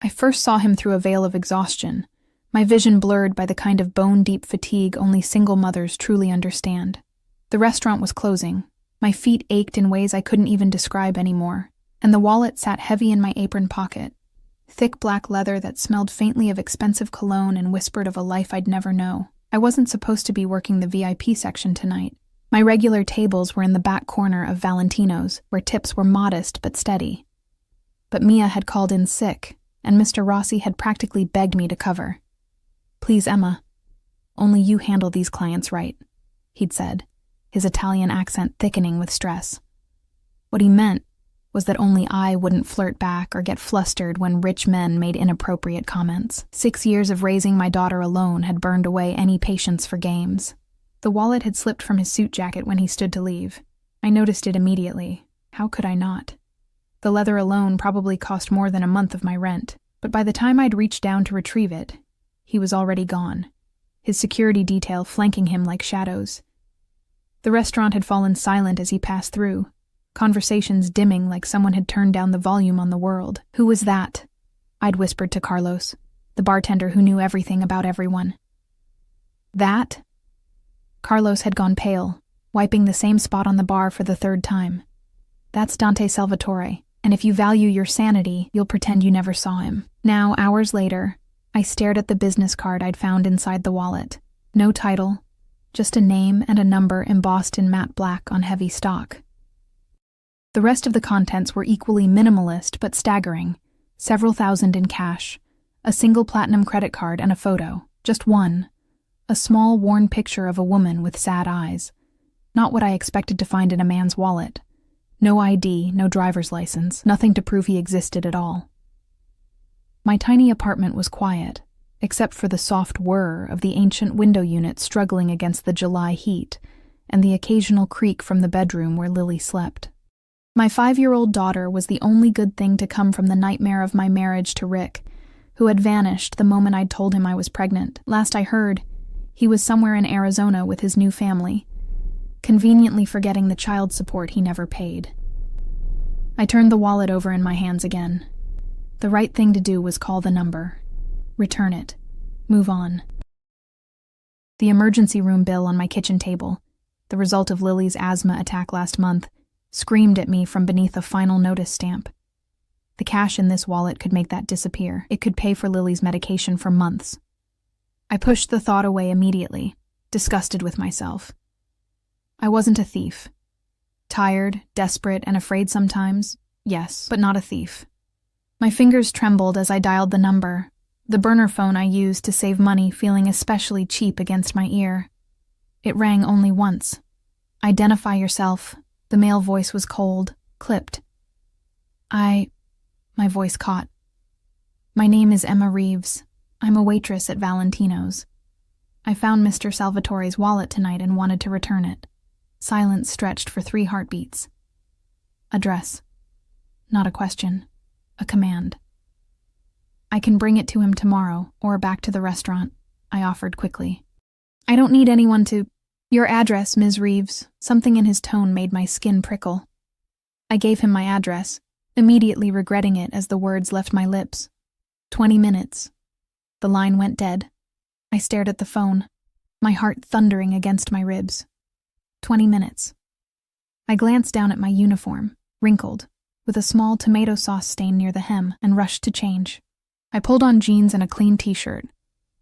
I first saw him through a veil of exhaustion, my vision blurred by the kind of bone-deep fatigue only single mothers truly understand. The restaurant was closing. My feet ached in ways I couldn't even describe anymore, and the wallet sat heavy in my apron pocket. Thick black leather that smelled faintly of expensive cologne and whispered of a life I'd never know. I wasn't supposed to be working the VIP section tonight. My regular tables were in the back corner of Valentino's, where tips were modest but steady. But Mia had called in sick, and Mr. Rossi had practically begged me to cover. "Please, Emma, only you handle these clients right," he'd said, his Italian accent thickening with stress. What he meant was that only I wouldn't flirt back or get flustered when rich men made inappropriate comments. 6 years of raising my daughter alone had burned away any patience for games. The wallet had slipped from his suit jacket when he stood to leave. I noticed it immediately. How could I not? The leather alone probably cost more than a month of my rent, but by the time I'd reached down to retrieve it, he was already gone, his security detail flanking him like shadows. The restaurant had fallen silent as he passed through, conversations dimming like someone had turned down the volume on the world. "Who was that?" I'd whispered to Carlos, the bartender who knew everything about everyone. "That?" Carlos had gone pale, wiping the same spot on the bar for the third time. "That's Dante Salvatore, and if you value your sanity, you'll pretend you never saw him." Now, hours later, I stared at the business card I'd found inside the wallet. No title, just a name and a number embossed in matte black on heavy stock. The rest of the contents were equally minimalist but staggering. Several thousand in cash, a single platinum credit card and a photo. Just one. A small, worn picture of a woman with sad eyes. Not what I expected to find in a man's wallet. No ID, no driver's license, nothing to prove he existed at all. My tiny apartment was quiet, except for the soft whir of the ancient window unit struggling against the July heat and the occasional creak from the bedroom where Lily slept. My 5-year-old daughter was the only good thing to come from the nightmare of my marriage to Rick, who had vanished the moment I'd told him I was pregnant. Last I heard, he was somewhere in Arizona with his new family, conveniently forgetting the child support he never paid. I turned the wallet over in my hands again. The right thing to do was call the number. Return it. Move on. The emergency room bill on my kitchen table, the result of Lily's asthma attack last month, screamed at me from beneath a final notice stamp. The cash in this wallet could make that disappear. It could pay for Lily's medication for months. I pushed the thought away immediately, disgusted with myself. I wasn't a thief. Tired, desperate, and afraid sometimes, yes, but not a thief. My fingers trembled as I dialed the number, the burner phone I used to save money feeling especially cheap against my ear. It rang only once. "Identify yourself." The male voice was cold, clipped. My voice caught. "My name is Emma Reeves. I'm a waitress at Valentino's. I found Mr. Salvatore's wallet tonight and wanted to return it." Silence stretched for 3 heartbeats. Address. Not a question. A command. "I can bring it to him tomorrow, or back to the restaurant," I offered quickly. "I don't need anyone to—" "Your address, Ms. Reeves." Something in his tone made my skin prickle. I gave him my address, immediately regretting it as the words left my lips. 20 minutes. The line went dead. I stared at the phone, my heart thundering against my ribs. 20 minutes. I glanced down at my uniform, wrinkled, with a small tomato sauce stain near the hem, and rushed to change. I pulled on jeans and a clean t-shirt,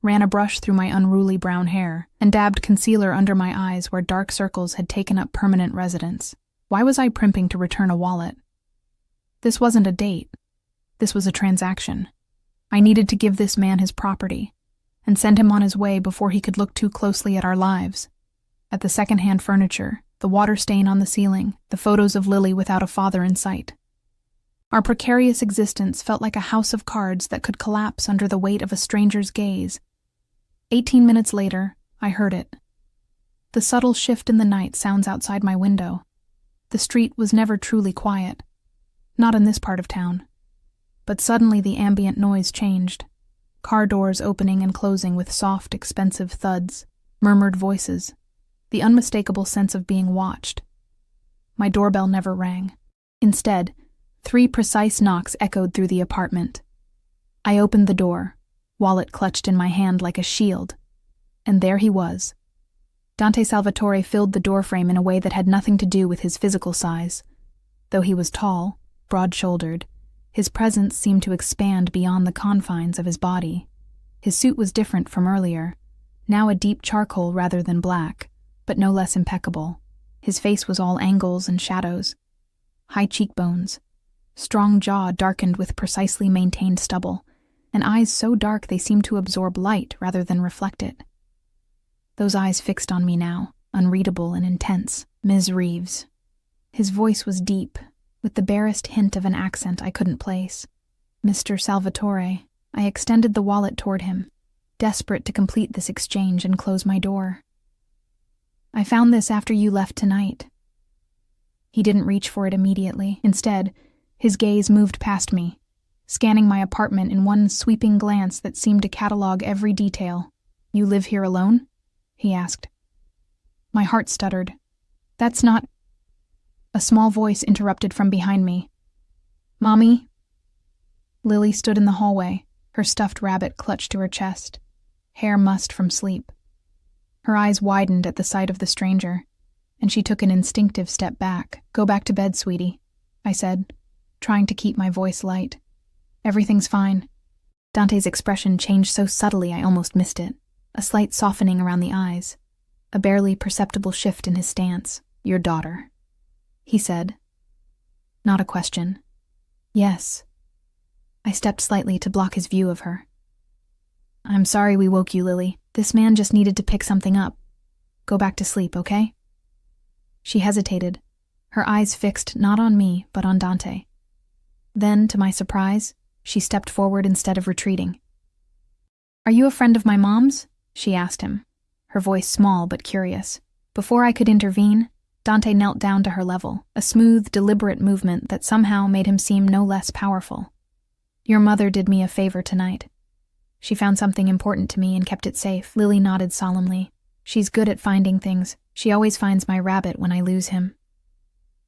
ran a brush through my unruly brown hair, and dabbed concealer under my eyes where dark circles had taken up permanent residence. Why was I primping to return a wallet? This wasn't a date. This was a transaction. I needed to give this man his property, and send him on his way before he could look too closely at our lives. At the second-hand furniture, the water stain on the ceiling, the photos of Lily without a father in sight. Our precarious existence felt like a house of cards that could collapse under the weight of a stranger's gaze. 18 minutes later, I heard it. The subtle shift in the night sounds outside my window. The street was never truly quiet. Not in this part of town. But suddenly the ambient noise changed. Car doors opening and closing with soft, expensive thuds, murmured voices, the unmistakable sense of being watched. My doorbell never rang. Instead, 3 precise knocks echoed through the apartment. I opened the door, wallet clutched in my hand like a shield, and there he was. Dante Salvatore filled the doorframe in a way that had nothing to do with his physical size. Though he was tall, broad-shouldered, his presence seemed to expand beyond the confines of his body. His suit was different from earlier, now a deep charcoal rather than black, but no less impeccable. His face was all angles and shadows, high cheekbones, strong jaw darkened with precisely maintained stubble, and eyes so dark they seemed to absorb light rather than reflect it. Those eyes fixed on me now, unreadable and intense. Ms. Reeves. His voice was deep, with the barest hint of an accent I couldn't place. Mr. Salvatore. I extended the wallet toward him, desperate to complete this exchange and close my door. I found this after you left tonight. He didn't reach for it immediately. Instead, his gaze moved past me, scanning my apartment in one sweeping glance that seemed to catalog every detail. You live here alone? He asked. My heart stuttered. That's not... A small voice interrupted from behind me. Mommy? Lily stood in the hallway, her stuffed rabbit clutched to her chest, hair mussed from sleep. Her eyes widened at the sight of the stranger, and she took an instinctive step back. Go back to bed, sweetie, I said, trying to keep my voice light. Everything's fine. Dante's expression changed so subtly I almost missed it. A slight softening around the eyes, a barely perceptible shift in his stance. Your daughter, he said. Not a question. Yes. I stepped slightly to block his view of her. I'm sorry we woke you, Lily. This man just needed to pick something up. Go back to sleep, okay? She hesitated, her eyes fixed not on me, but on Dante. Then, to my surprise, she stepped forward instead of retreating. Are you a friend of my mom's? She asked him, her voice small but curious. Before I could intervene, Dante knelt down to her level, a smooth, deliberate movement that somehow made him seem no less powerful. Your mother did me a favor tonight. She found something important to me and kept it safe. Lily nodded solemnly. She's good at finding things. She always finds my rabbit when I lose him.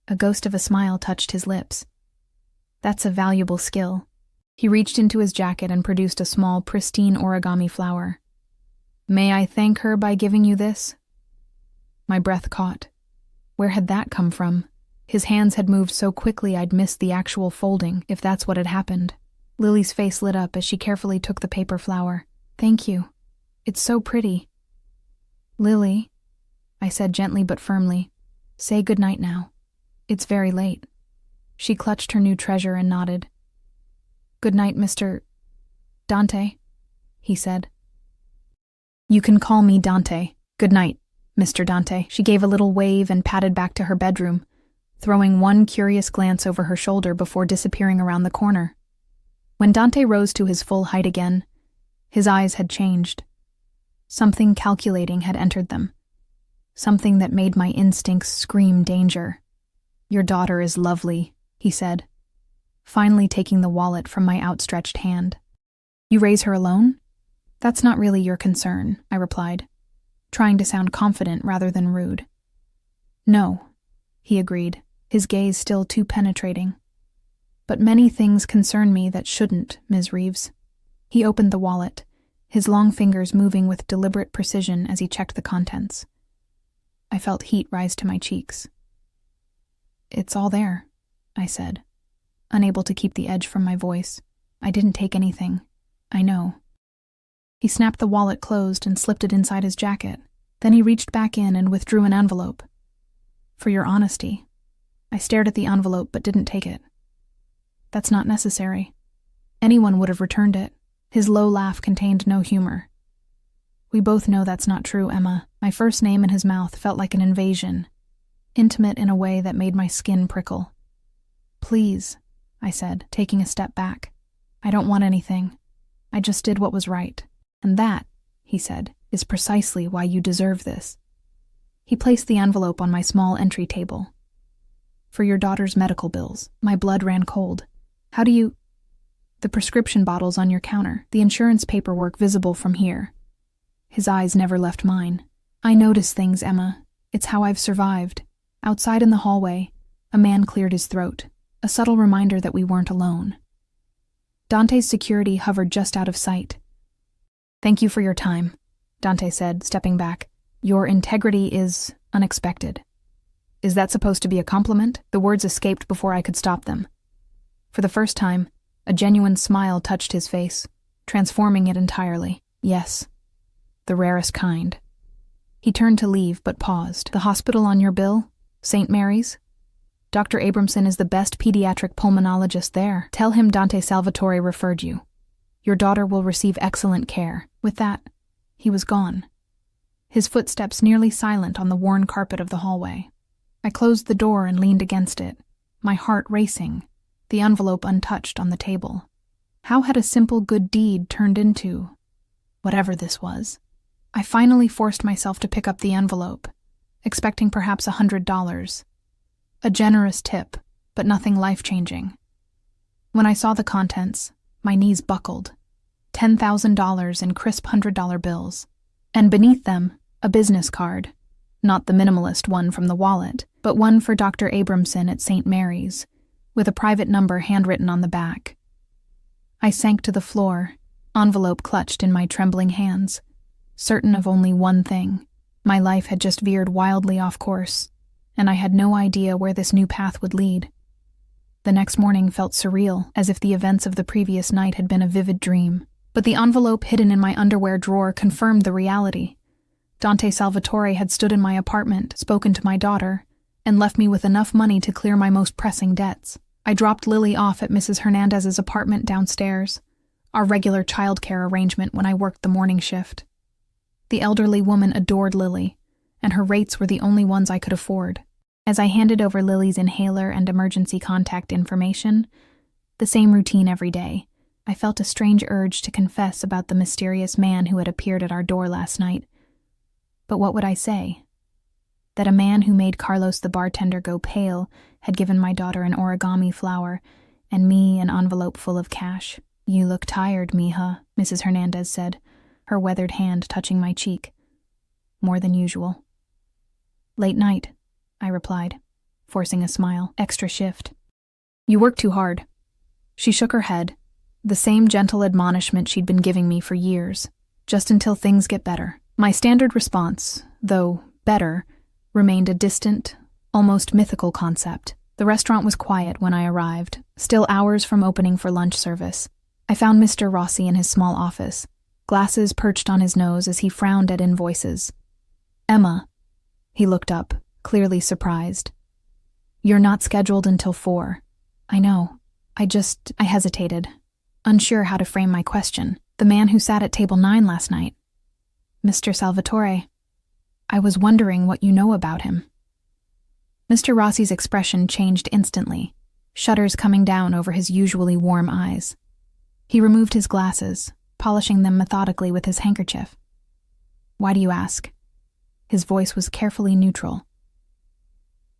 A ghost of a smile touched his lips. That's a valuable skill. He reached into his jacket and produced a small, pristine origami flower. May I thank her by giving you this? My breath caught. Where had that come from? His hands had moved so quickly I'd missed the actual folding, if that's what had happened. Lily's face lit up as she carefully took the paper flower. Thank you. It's so pretty. Lily, I said gently but firmly, say good night now. It's very late. She clutched her new treasure and nodded. Good night, Mr. Dante, he said. You can call me Dante. Good night, Mr. Dante. She gave a little wave and padded back to her bedroom, throwing one curious glance over her shoulder before disappearing around the corner. When Dante rose to his full height again, his eyes had changed. Something calculating had entered them. Something that made my instincts scream danger. Your daughter is lovely, he said, finally taking the wallet from my outstretched hand. You raise her alone? That's not really your concern, I replied, trying to sound confident rather than rude. No, he agreed, his gaze still too penetrating. But many things concern me that shouldn't, Ms. Reeves. He opened the wallet, his long fingers moving with deliberate precision as he checked the contents. I felt heat rise to my cheeks. It's all there, I said, unable to keep the edge from my voice. I didn't take anything. I know. He snapped the wallet closed and slipped it inside his jacket. Then he reached back in and withdrew an envelope. For your honesty. I stared at the envelope but didn't take it. That's not necessary. Anyone would have returned it. His low laugh contained no humor. We both know that's not true, Emma. My first name in his mouth felt like an invasion, intimate in a way that made my skin prickle. Please, I said, taking a step back. I don't want anything. I just did what was right. And that, he said, is precisely why you deserve this. He placed the envelope on my small entry table. For your daughter's medical bills. My blood ran cold. How do you... The prescription bottles on your counter, the insurance paperwork visible from here. His eyes never left mine. I notice things, Emma. It's how I've survived. Outside in the hallway, a man cleared his throat, a subtle reminder that we weren't alone. Dante's security hovered just out of sight. "Thank you for your time," Dante said, stepping back. "Your integrity is unexpected." Is that supposed to be a compliment? The words escaped before I could stop them. For the first time, a genuine smile touched his face, transforming it entirely. "Yes, the rarest kind." He turned to leave, but paused. "The hospital on your bill? St. Mary's? Dr. Abramson is the best pediatric pulmonologist there. Tell him Dante Salvatore referred you. Your daughter will receive excellent care." With that, he was gone, his footsteps nearly silent on the worn carpet of the hallway. I closed the door and leaned against it, my heart racing, the envelope untouched on the table. How had a simple good deed turned into whatever this was? I finally forced myself to pick up the envelope, expecting perhaps $100. A generous tip, but nothing life-changing. When I saw the contents, my knees buckled. $10,000 in crisp $100 bills. And beneath them, a business card. Not the minimalist one from the wallet, but one for Dr. Abramson at St. Mary's, with a private number handwritten on the back. I sank to the floor, envelope clutched in my trembling hands, certain of only one thing. My life had just veered wildly off course, and I had no idea where this new path would lead. The next morning felt surreal, as if the events of the previous night had been a vivid dream. But the envelope hidden in my underwear drawer confirmed the reality. Dante Salvatore had stood in my apartment, spoken to my daughter, and left me with enough money to clear my most pressing debts. I dropped Lily off at Mrs. Hernandez's apartment downstairs, our regular childcare arrangement when I worked the morning shift. The elderly woman adored Lily, and her rates were the only ones I could afford. As I handed over Lily's inhaler and emergency contact information, the same routine every day, I felt a strange urge to confess about the mysterious man who had appeared at our door last night. But what would I say? That a man who made Carlos the bartender go pale had given my daughter an origami flower, and me an envelope full of cash. "You look tired, mija," Mrs. Hernandez said, her weathered hand touching my cheek. "More than usual." "Late night," I replied, forcing a smile. "Extra shift." "You work too hard." She shook her head, the same gentle admonishment she'd been giving me for years, just until things get better. My standard response, though better, remained a distant, almost mythical concept. The restaurant was quiet when I arrived, still hours from opening for lunch service. I found Mr. Rossi in his small office, glasses perched on his nose as he frowned at invoices. "Emma," he looked up, clearly surprised. "You're not scheduled until 4. "I know. I hesitated, unsure how to frame my question. "The man who sat at table 9 last night. Mr. Salvatore. I was wondering what you know about him." Mr. Rossi's expression changed instantly, shudders coming down over his usually warm eyes. He removed his glasses, polishing them methodically with his handkerchief. "Why do you ask?" His voice was carefully neutral.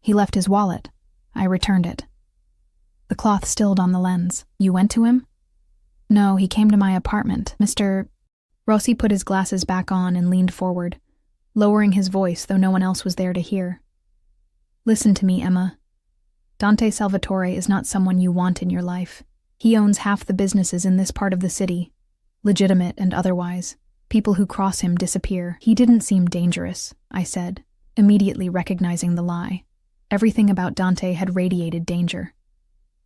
"He left his wallet. I returned it." The cloth stilled on the lens. "You went to him?" "No, he came to my apartment. Mr. Rossi put his glasses back on and leaned forward, lowering his voice though no one else was there to hear. "Listen to me, Emma. Dante Salvatore is not someone you want in your life. He owns half the businesses in this part of the city, legitimate and otherwise. People who cross him disappear." "He didn't seem dangerous," I said, immediately recognizing the lie. Everything about Dante had radiated danger.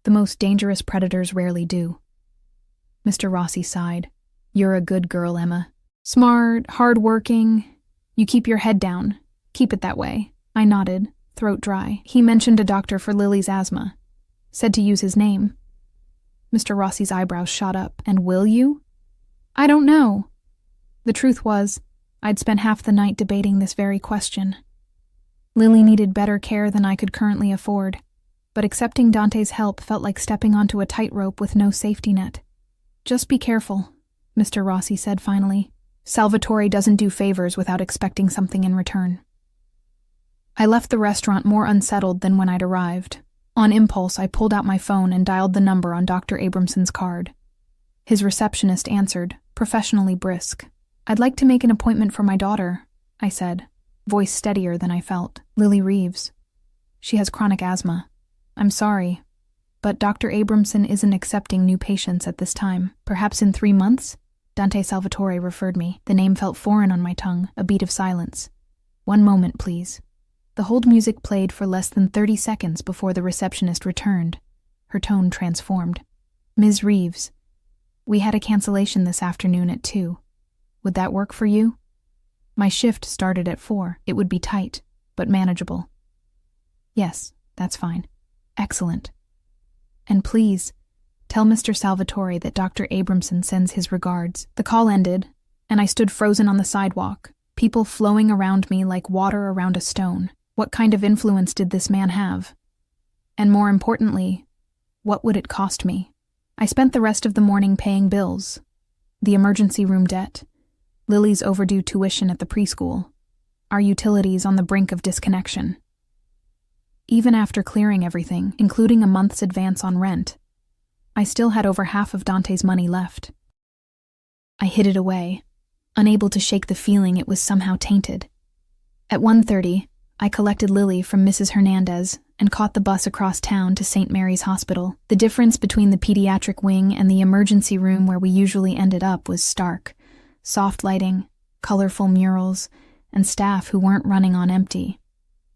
The most dangerous predators rarely do. Mr. Rossi sighed. "You're a good girl, Emma. Smart, hard-working. You keep your head down. Keep it that way." I nodded, throat dry. "He mentioned a doctor for Lily's asthma. Said to use his name." Mr. Rossi's eyebrows shot up. "And will you?" "I don't know." The truth was, I'd spent half the night debating this very question. Lily needed better care than I could currently afford, but accepting Dante's help felt like stepping onto a tightrope with no safety net. "Just be careful," Mr. Rossi said finally. "Salvatore doesn't do favors without expecting something in return." I left the restaurant more unsettled than when I'd arrived. On impulse, I pulled out my phone and dialed the number on Dr. Abramson's card. His receptionist answered, professionally brisk. "I'd like to make an appointment for my daughter," I said, voice steadier than I felt. "Lily Reeves. She has chronic asthma." "I'm sorry." But Dr. Abramson isn't accepting new patients at this time. Perhaps in 3 months? Dante Salvatore referred me. The name felt foreign on my tongue, a beat of silence. 1 moment, please. The hold music played for less than 30 seconds before the receptionist returned. Her tone transformed. Ms. Reeves, we had a cancellation this afternoon at 2. Would that work for you? My shift started at 4. It would be tight, but manageable. Yes, that's fine. Excellent. And please, tell Mr. Salvatore that Dr. Abramson sends his regards. The call ended, and I stood frozen on the sidewalk, people flowing around me like water around a stone. What kind of influence did this man have? And more importantly, what would it cost me? I spent the rest of the morning paying bills. The emergency room debt, Lily's overdue tuition at the preschool, our utilities on the brink of disconnection. Even after clearing everything, including a month's advance on rent, I still had over half of Dante's money left. I hid it away, unable to shake the feeling it was somehow tainted. At 1:30, I collected Lily from Mrs. Hernandez and caught the bus across town to St. Mary's Hospital. The difference between the pediatric wing and the emergency room where we usually ended up was stark. Soft lighting, colorful murals, and staff who weren't running on empty.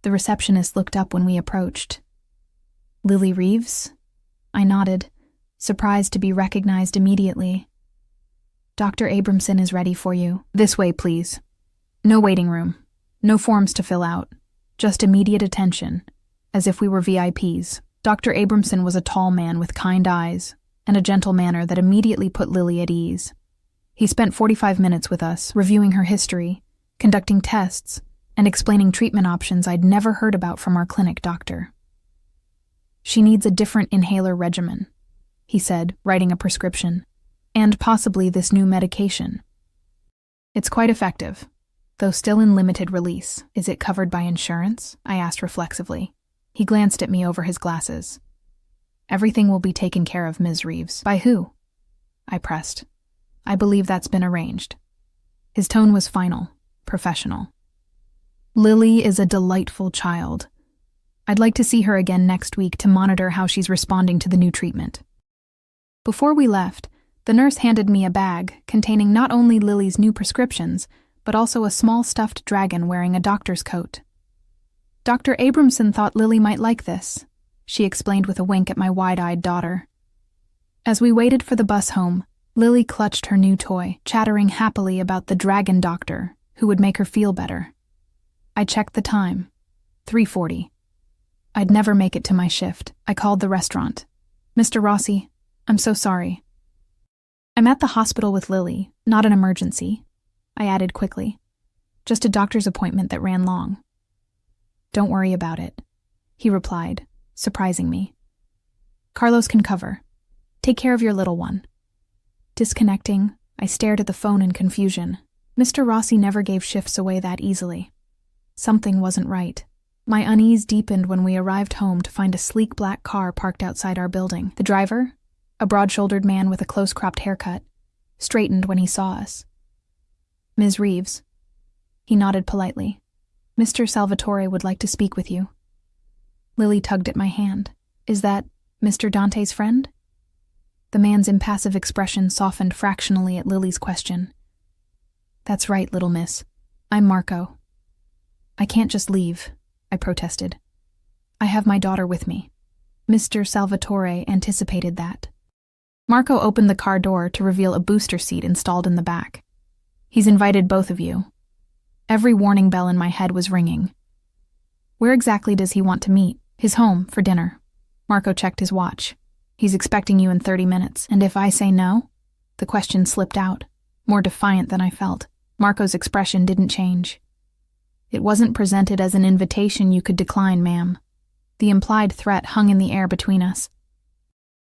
The receptionist looked up when we approached. Lily Reeves? I nodded, surprised to be recognized immediately. Dr. Abramson is ready for you. This way, please. No waiting room. No forms to fill out. Just immediate attention, as if we were VIPs. Dr. Abramson was a tall man with kind eyes and a gentle manner that immediately put Lily at ease. He spent 45 minutes with us, reviewing her history, conducting tests, and explaining treatment options I'd never heard about from our clinic doctor. She needs a different inhaler regimen, he said, writing a prescription, and possibly this new medication. It's quite effective, though still in limited release. Is it covered by insurance? I asked reflexively. He glanced at me over his glasses. Everything will be taken care of, Ms. Reeves. By who? I pressed. I believe that's been arranged. His tone was final, professional. Lily is a delightful child. I'd like to see her again next week to monitor how she's responding to the new treatment. Before we left, the nurse handed me a bag containing not only Lily's new prescriptions, but also a small stuffed dragon wearing a doctor's coat. Dr. Abramson thought Lily might like this, she explained with a wink at my wide-eyed daughter. As we waited for the bus home, Lily clutched her new toy, chattering happily about the dragon doctor, who would make her feel better. I checked the time. 3:40. I'd never make it to my shift. I called the restaurant. Mr. Rossi, I'm so sorry. I'm at the hospital with Lily, not an emergency, I added quickly. Just a doctor's appointment that ran long. Don't worry about it, he replied, surprising me. Carlos can cover. Take care of your little one. Disconnecting, I stared at the phone in confusion. Mr. Rossi never gave shifts away that easily. Something wasn't right. My unease deepened when we arrived home to find a sleek black car parked outside our building. The driver, a broad-shouldered man with a close-cropped haircut, straightened when he saw us. Ms. Reeves. He nodded politely. Mr. Salvatore would like to speak with you. Lily tugged at my hand. Is that Mr. Dante's friend? The man's impassive expression softened fractionally at Lily's question. That's right, little miss. I'm Marco. I can't just leave, I protested. I have my daughter with me. Mr. Salvatore anticipated that. Marco opened the car door to reveal a booster seat installed in the back. He's invited both of you. Every warning bell in my head was ringing. Where exactly does he want to meet? His home, for dinner. Marco checked his watch. He's expecting you in 30 minutes, and if I say no? The question slipped out, more defiant than I felt. Marco's expression didn't change. It wasn't presented as an invitation you could decline, ma'am. The implied threat hung in the air between us.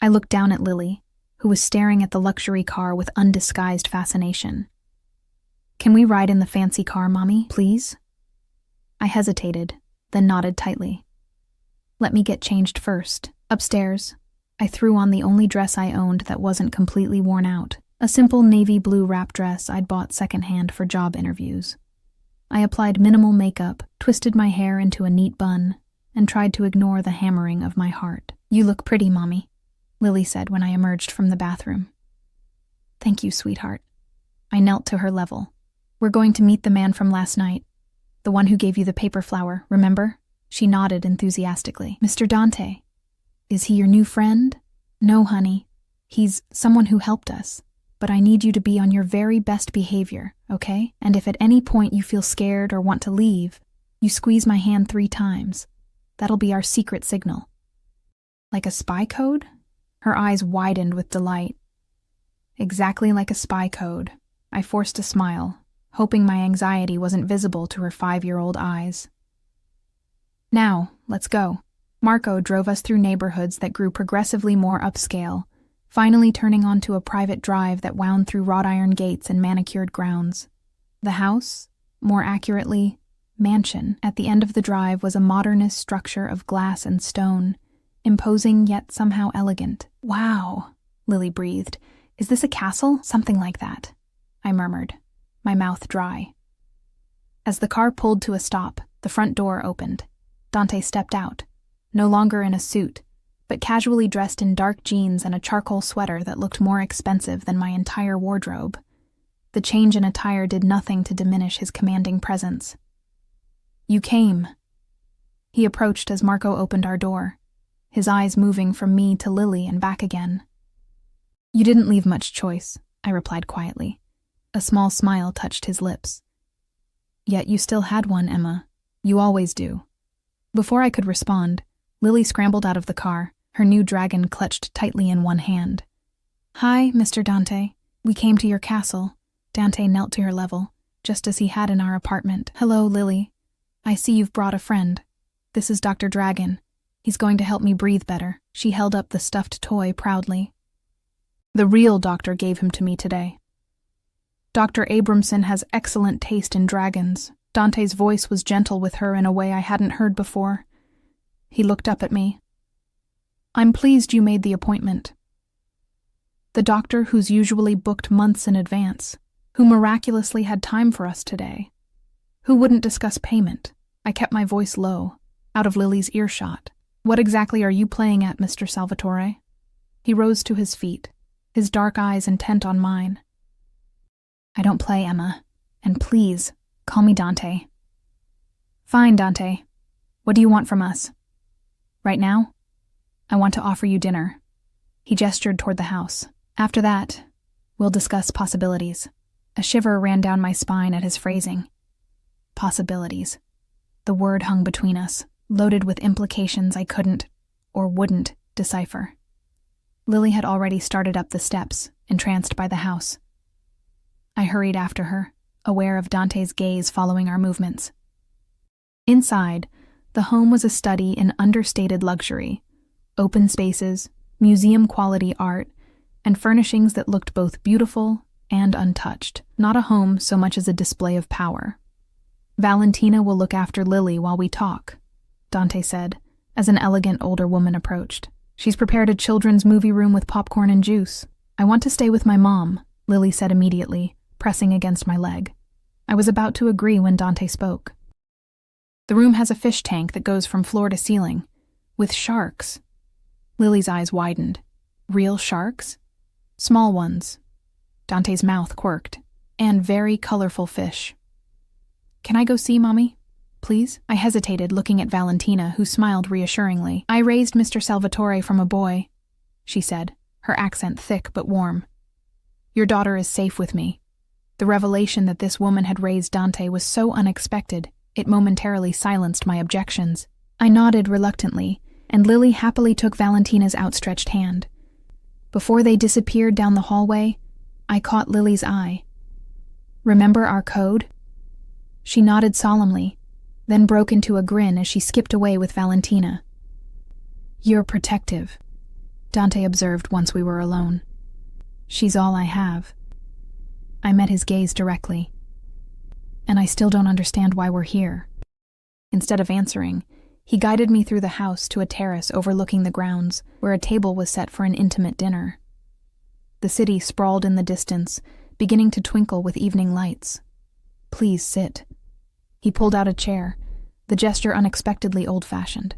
I looked down at Lily, who was staring at the luxury car with undisguised fascination. Can we ride in the fancy car, Mommy, please? I hesitated, then nodded tightly. Let me get changed first. Upstairs, I threw on the only dress I owned that wasn't completely worn out, a simple navy blue wrap dress I'd bought secondhand for job interviews. I applied minimal makeup, twisted my hair into a neat bun, and tried to ignore the hammering of my heart. You look pretty, Mommy. Lily said when I emerged from the bathroom. Thank you, sweetheart. I knelt to her level. We're going to meet the man from last night. The one who gave you the paper flower, remember? She nodded enthusiastically. Mr. Dante. Is he your new friend? No, honey. He's someone who helped us. But I need you to be on your very best behavior, okay? And if at any point you feel scared or want to leave, you squeeze my hand 3 times. That'll be our secret signal. Like a spy code? Her eyes widened with delight. Exactly like a spy code. I forced a smile, hoping my anxiety wasn't visible to her 5-year-old eyes. Now, let's go. Marco drove us through neighborhoods that grew progressively more upscale, finally turning onto a private drive that wound through wrought iron gates and manicured grounds. The house, more accurately, mansion, at the end of the drive was a modernist structure of glass and stone, imposing yet somehow elegant. Wow, Lily breathed. Is this a castle? Something like that, I murmured, my mouth dry. As the car pulled to a stop, the front door opened. Dante stepped out, no longer in a suit, but casually dressed in dark jeans and a charcoal sweater that looked more expensive than my entire wardrobe. The change in attire did nothing to diminish his commanding presence. You came. He approached as Marco opened our door, his eyes moving from me to Lily and back again. You didn't leave much choice, I replied quietly. A small smile touched his lips. Yet you still had one, Emma. You always do. Before I could respond, Lily scrambled out of the car, her new dragon clutched tightly in one hand. Hi, Mr. Dante. We came to your castle. Dante knelt to her level, just as he had in our apartment. Hello, Lily. I see you've brought a friend. This is Dr. Dragon. He's going to help me breathe better. She held up the stuffed toy proudly. The real doctor gave him to me today. Dr. Abramson has excellent taste in dragons. Dante's voice was gentle with her in a way I hadn't heard before. He looked up at me. I'm pleased you made the appointment. The doctor who's usually booked months in advance, who miraculously had time for us today, who wouldn't discuss payment. I kept my voice low, out of Lily's earshot. What exactly are you playing at, Mr. Salvatore? He rose to his feet, his dark eyes intent on mine. I don't play, Emma, and please, call me Dante. Fine, Dante. What do you want from us? Right now, I want to offer you dinner. He gestured toward the house. After that, we'll discuss possibilities. A shiver ran down my spine at his phrasing. Possibilities. The word hung between us, loaded with implications I couldn't, or wouldn't, decipher. Lily had already started up the steps, entranced by the house. I hurried after her, aware of Dante's gaze following our movements. Inside, the home was a study in understated luxury, open spaces, museum-quality art, and furnishings that looked both beautiful and untouched. Not a home so much as a display of power. Valentina will look after Lily while we talk, Dante said, as an elegant older woman approached. She's prepared a children's movie room with popcorn and juice. I want to stay with my mom, Lily said immediately, pressing against my leg. I was about to agree when Dante spoke. The room has a fish tank that goes from floor to ceiling, with sharks. Lily's eyes widened. Real sharks? Small ones. Dante's mouth quirked. And very colorful fish. Can I go see Mommy? Please? I hesitated, looking at Valentina, who smiled reassuringly. I raised Mr. Salvatore from a boy, she said, her accent thick but warm. Your daughter is safe with me. The revelation that this woman had raised Dante was so unexpected, it momentarily silenced my objections. I nodded reluctantly, and Lily happily took Valentina's outstretched hand. Before they disappeared down the hallway, I caught Lily's eye. Remember our code? She nodded solemnly, then broke into a grin as she skipped away with Valentina. You're protective, Dante observed once we were alone. She's all I have. I met his gaze directly. And I still don't understand why we're here. Instead of answering, he guided me through the house to a terrace overlooking the grounds, where a table was set for an intimate dinner. The city sprawled in the distance, beginning to twinkle with evening lights. Please sit. He pulled out a chair, the gesture unexpectedly old-fashioned.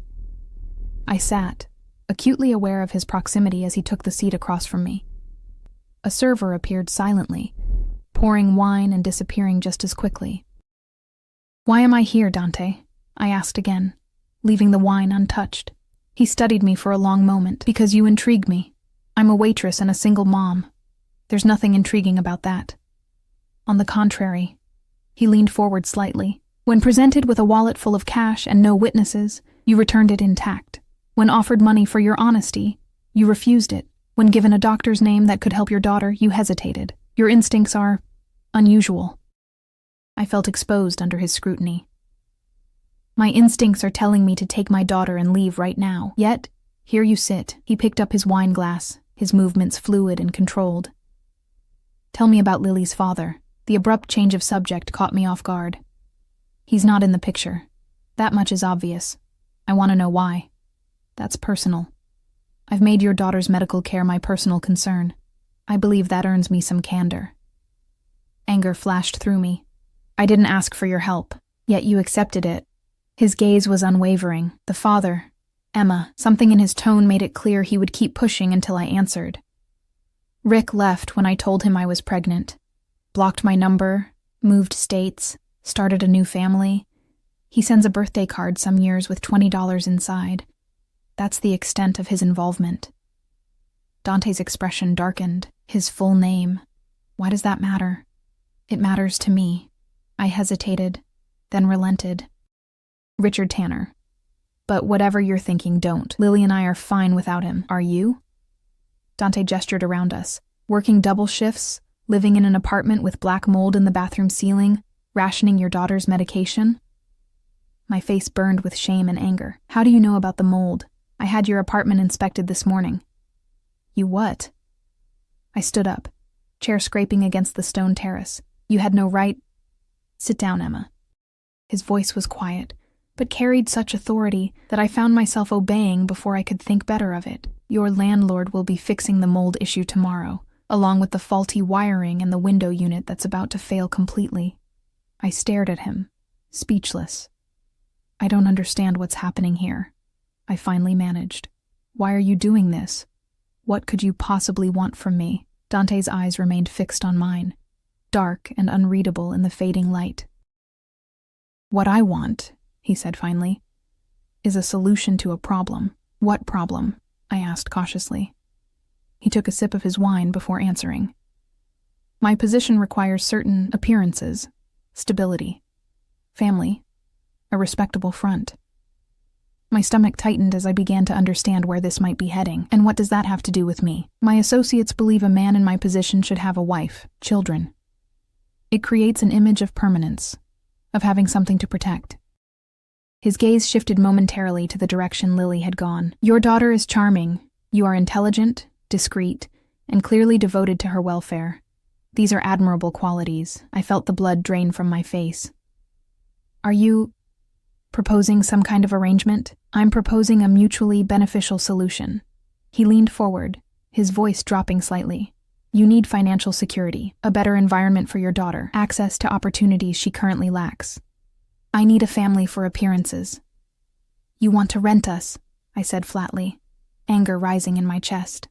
I sat, acutely aware of his proximity as he took the seat across from me. A server appeared silently, pouring wine and disappearing just as quickly. "Why am I here, Dante?" I asked again, leaving the wine untouched. He studied me for a long moment. "Because you intrigue me. I'm a waitress and a single mom. There's nothing intriguing about that." "On the contrary." He leaned forward slightly. "When presented with a wallet full of cash and no witnesses, you returned it intact. When offered money for your honesty, you refused it. When given a doctor's name that could help your daughter, you hesitated. Your instincts are unusual." I felt exposed under his scrutiny. "My instincts are telling me to take my daughter and leave right now. Yet, here you sit." He picked up his wine glass, his movements fluid and controlled. "Tell me about Lily's father." The abrupt change of subject caught me off guard. "He's not in the picture. That much is obvious. I want to know why." "That's personal. I've made your daughter's medical care my personal concern. I believe that earns me some candor." Anger flashed through me. "I didn't ask for your help, yet you accepted it." His gaze was unwavering. "The father, Emma." Something in his tone made it clear he would keep pushing until I answered. "Rick left when I told him I was pregnant. Blocked my number, moved states, started a new family. He sends a birthday card some years with $20 inside. That's the extent of his involvement." Dante's expression darkened. "His full name. Why does that matter?" "It matters to me." I hesitated, then relented. "Richard Tanner. But whatever you're thinking, don't. Lily and I are fine without him. Are you?" Dante gestured around us. "Working double shifts, living in an apartment with black mold in the bathroom ceiling, rationing your daughter's medication?" My face burned with shame and anger. "How do you know about the mold? I had your apartment inspected this morning." "You what?" I stood up, chair scraping against the stone terrace. "You had no right—" "Sit down, Emma." His voice was quiet, but carried such authority that I found myself obeying before I could think better of it. "Your landlord will be fixing the mold issue tomorrow, along with the faulty wiring and the window unit that's about to fail completely." I stared at him, speechless. "I don't understand what's happening here," I finally managed. "Why are you doing this? What could you possibly want from me?" Dante's eyes remained fixed on mine, dark and unreadable in the fading light. "What I want," he said finally, "is a solution to a problem." "What problem?" I asked cautiously. He took a sip of his wine before answering. "My position requires certain appearances, stability, family, a respectable front." My stomach tightened as I began to understand where this might be heading. "And what does that have to do with me?" "My associates believe a man in my position should have a wife, children. It creates an image of permanence, of having something to protect." His gaze shifted momentarily to the direction Lily had gone. "Your daughter is charming. You are intelligent, discreet, and clearly devoted to her welfare. These are admirable qualities." I felt the blood drain from my face. "Are you proposing some kind of arrangement?" "I'm proposing a mutually beneficial solution." He leaned forward, his voice dropping slightly. "You need financial security, a better environment for your daughter, access to opportunities she currently lacks. I need a family for appearances." "You want to rent us," I said flatly, anger rising in my chest.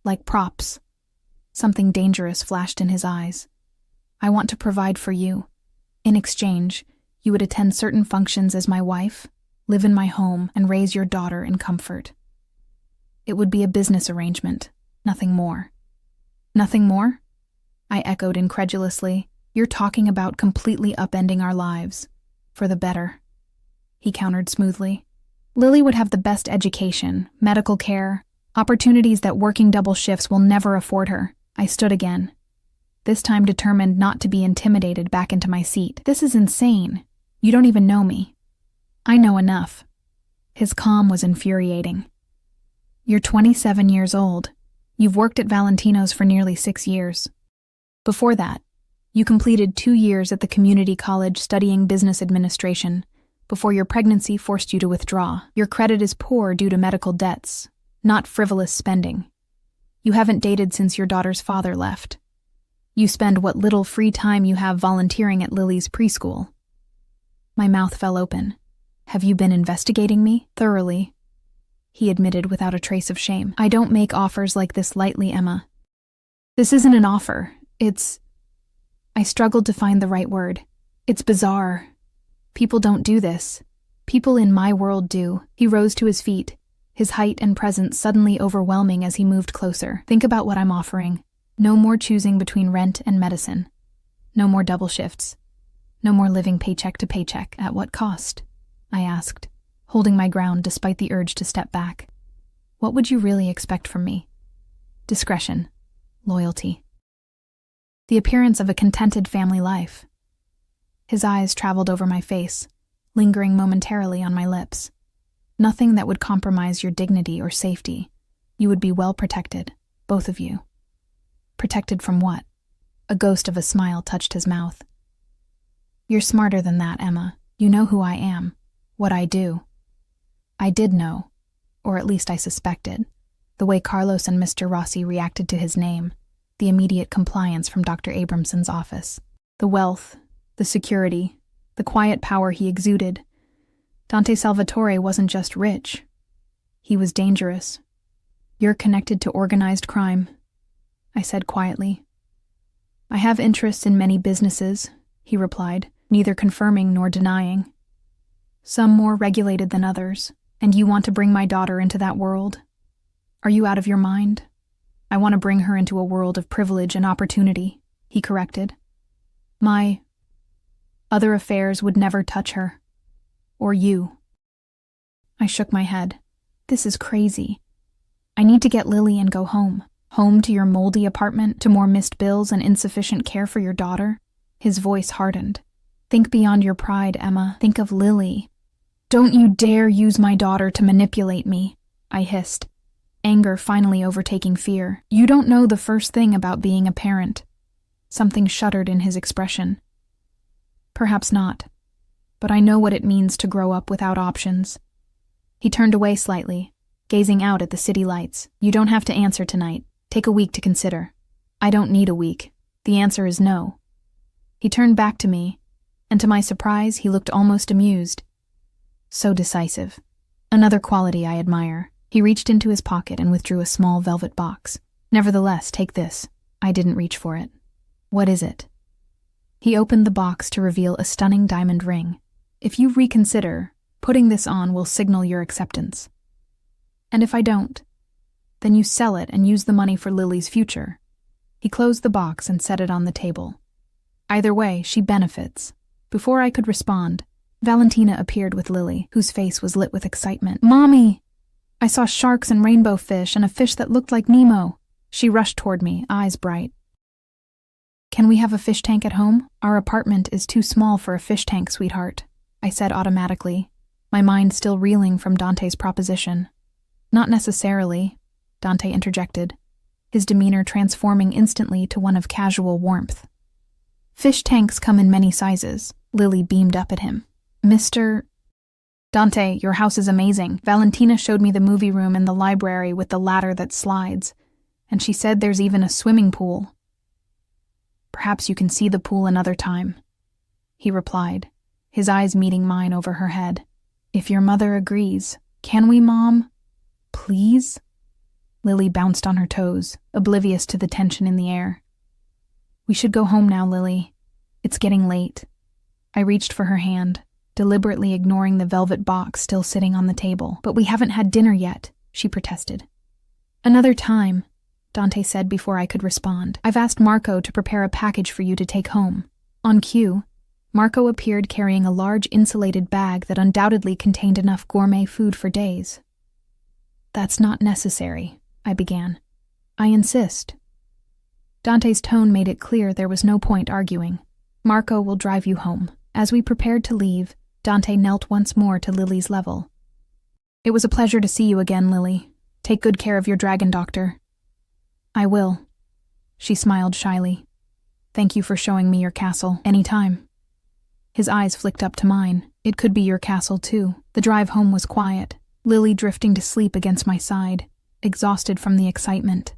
"Like props." Something dangerous flashed in his eyes. "I want to provide for you. In exchange, you would attend certain functions as my wife, live in my home, and raise your daughter in comfort. It would be a business arrangement, nothing more." "Nothing more?" I echoed incredulously. "You're talking about completely upending our lives. For the better." He countered smoothly. "Lily would have the best education, medical care, opportunities that working double shifts will never afford her." I stood again, this time determined not to be intimidated back into my seat. "This is insane. You don't even know me." "I know enough." His calm was infuriating. "You're 27 years old. You've worked at Valentino's for nearly 6 years. Before that, you completed 2 years at the community college studying business administration before your pregnancy forced you to withdraw. Your credit is poor due to medical debts, not frivolous spending. You haven't dated since your daughter's father left. You spend what little free time you have volunteering at Lily's preschool." My mouth fell open. "Have you been investigating me?" "Thoroughly." he admitted without a trace of shame. I don't make offers like this lightly, Emma. This isn't an offer. I struggled to find the right word. It's bizarre. People don't do this. People in my world do. He rose to his feet, his height and presence suddenly overwhelming as he moved closer. Think about what I'm offering. No more choosing between rent and medicine. No more double shifts. No more living paycheck to paycheck. At what cost? I asked, holding my ground despite the urge to step back. What would you really expect from me? Discretion. Loyalty. The appearance of a contented family life. His eyes traveled over my face, lingering momentarily on my lips. Nothing that would compromise your dignity or safety. You would be well protected, both of you. Protected from what? A ghost of a smile touched his mouth. You're smarter than that, Emma. You know who I am, what I do. I did know, or at least I suspected, the way Carlos and Mr. Rossi reacted to his name, the immediate compliance from Dr. Abramson's office, the wealth, the security, the quiet power he exuded. Dante Salvatore wasn't just rich. He was dangerous. You're connected to organized crime, I said quietly. I have interests in many businesses, he replied, neither confirming nor denying. Some more regulated than others, and you want to bring my daughter into that world? Are you out of your mind? I want to bring her into a world of privilege and opportunity, he corrected. My other affairs would never touch her. Or you. I shook my head. This is crazy. I need to get Lily and go home. Home to your moldy apartment, to more missed bills and insufficient care for your daughter. His voice hardened. Think beyond your pride, Emma. Think of Lily. Don't you dare use my daughter to manipulate me, I hissed, anger finally overtaking fear. You don't know the first thing about being a parent. Something shuddered in his expression. Perhaps not, but I know what it means to grow up without options. He turned away slightly, gazing out at the city lights. You don't have to answer tonight. Take a week to consider. I don't need a week. The answer is no. He turned back to me, and to my surprise, he looked almost amused. So decisive. Another quality I admire. He reached into his pocket and withdrew a small velvet box. Nevertheless, take this. I didn't reach for it. What is it? He opened the box to reveal a stunning diamond ring. If you reconsider, putting this on will signal your acceptance. And if I don't, then you sell it and use the money for Lily's future. He closed the box and set it on the table. Either way, she benefits. Before I could respond, Valentina appeared with Lily, whose face was lit with excitement. Mommy! I saw sharks and rainbow fish and a fish that looked like Nemo. She rushed toward me, eyes bright. Can we have a fish tank at home? Our apartment is too small for a fish tank, sweetheart, I said automatically, my mind still reeling from Dante's proposition. Not necessarily, Dante interjected, his demeanor transforming instantly to one of casual warmth. Fish tanks come in many sizes. Lily beamed up at him. Mr. Dante, your house is amazing. Valentina showed me the movie room and the library with the ladder that slides, and she said there's even a swimming pool. Perhaps you can see the pool another time, he replied, his eyes meeting mine over her head. If your mother agrees. Can we, Mom? Please? Lily bounced on her toes, oblivious to the tension in the air. We should go home now, Lily. It's getting late. I reached for her hand, deliberately ignoring the velvet box still sitting on the table. But we haven't had dinner yet, she protested. Another time, Dante said before I could respond. I've asked Marco to prepare a package for you to take home. On cue, Marco appeared carrying a large insulated bag that undoubtedly contained enough gourmet food for days. That's not necessary, I began. I insist. Dante's tone made it clear there was no point arguing. Marco will drive you home. As we prepared to leave, Dante knelt once more to Lily's level. It was a pleasure to see you again, Lily. Take good care of your dragon doctor. I will. She smiled shyly. Thank you for showing me your castle. Anytime. His eyes flicked up to mine. It could be your castle, too. The drive home was quiet, Lily drifting to sleep against my side, exhausted from the excitement.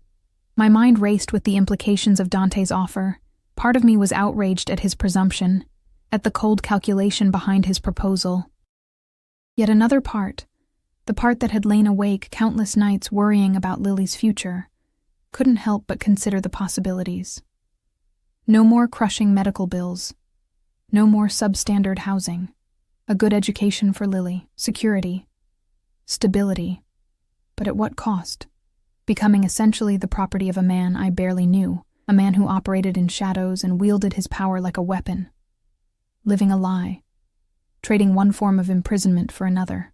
My mind raced with the implications of Dante's offer. Part of me was outraged at his presumption, at the cold calculation behind his proposal. Yet another part, The part that had lain awake countless nights worrying about Lily's future, couldn't help but consider the possibilities. No more crushing medical bills. No more substandard housing. A good education for Lily, security, stability. But at what cost? Becoming essentially the property of a man I barely knew, a man who operated in shadows and wielded his power like a weapon. Living a lie. Trading one form of imprisonment for another.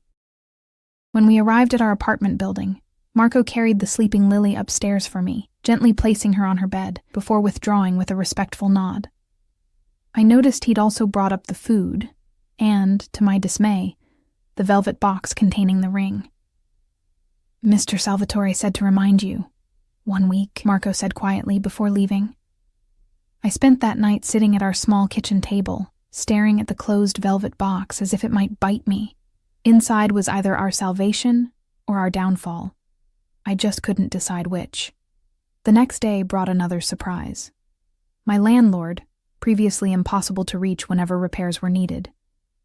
When we arrived at our apartment building, Marco carried the sleeping Lily upstairs for me, gently placing her on her bed, before withdrawing with a respectful nod. I noticed he'd also brought up the food, and, to my dismay, the velvet box containing the ring. "Mr. Salvatore said to remind you. 1 week," Marco said quietly before leaving. I spent that night sitting at our small kitchen table, staring at the closed velvet box as if it might bite me. Inside was either our salvation or our downfall. I just couldn't decide which. The next day brought another surprise. My landlord, previously impossible to reach whenever repairs were needed,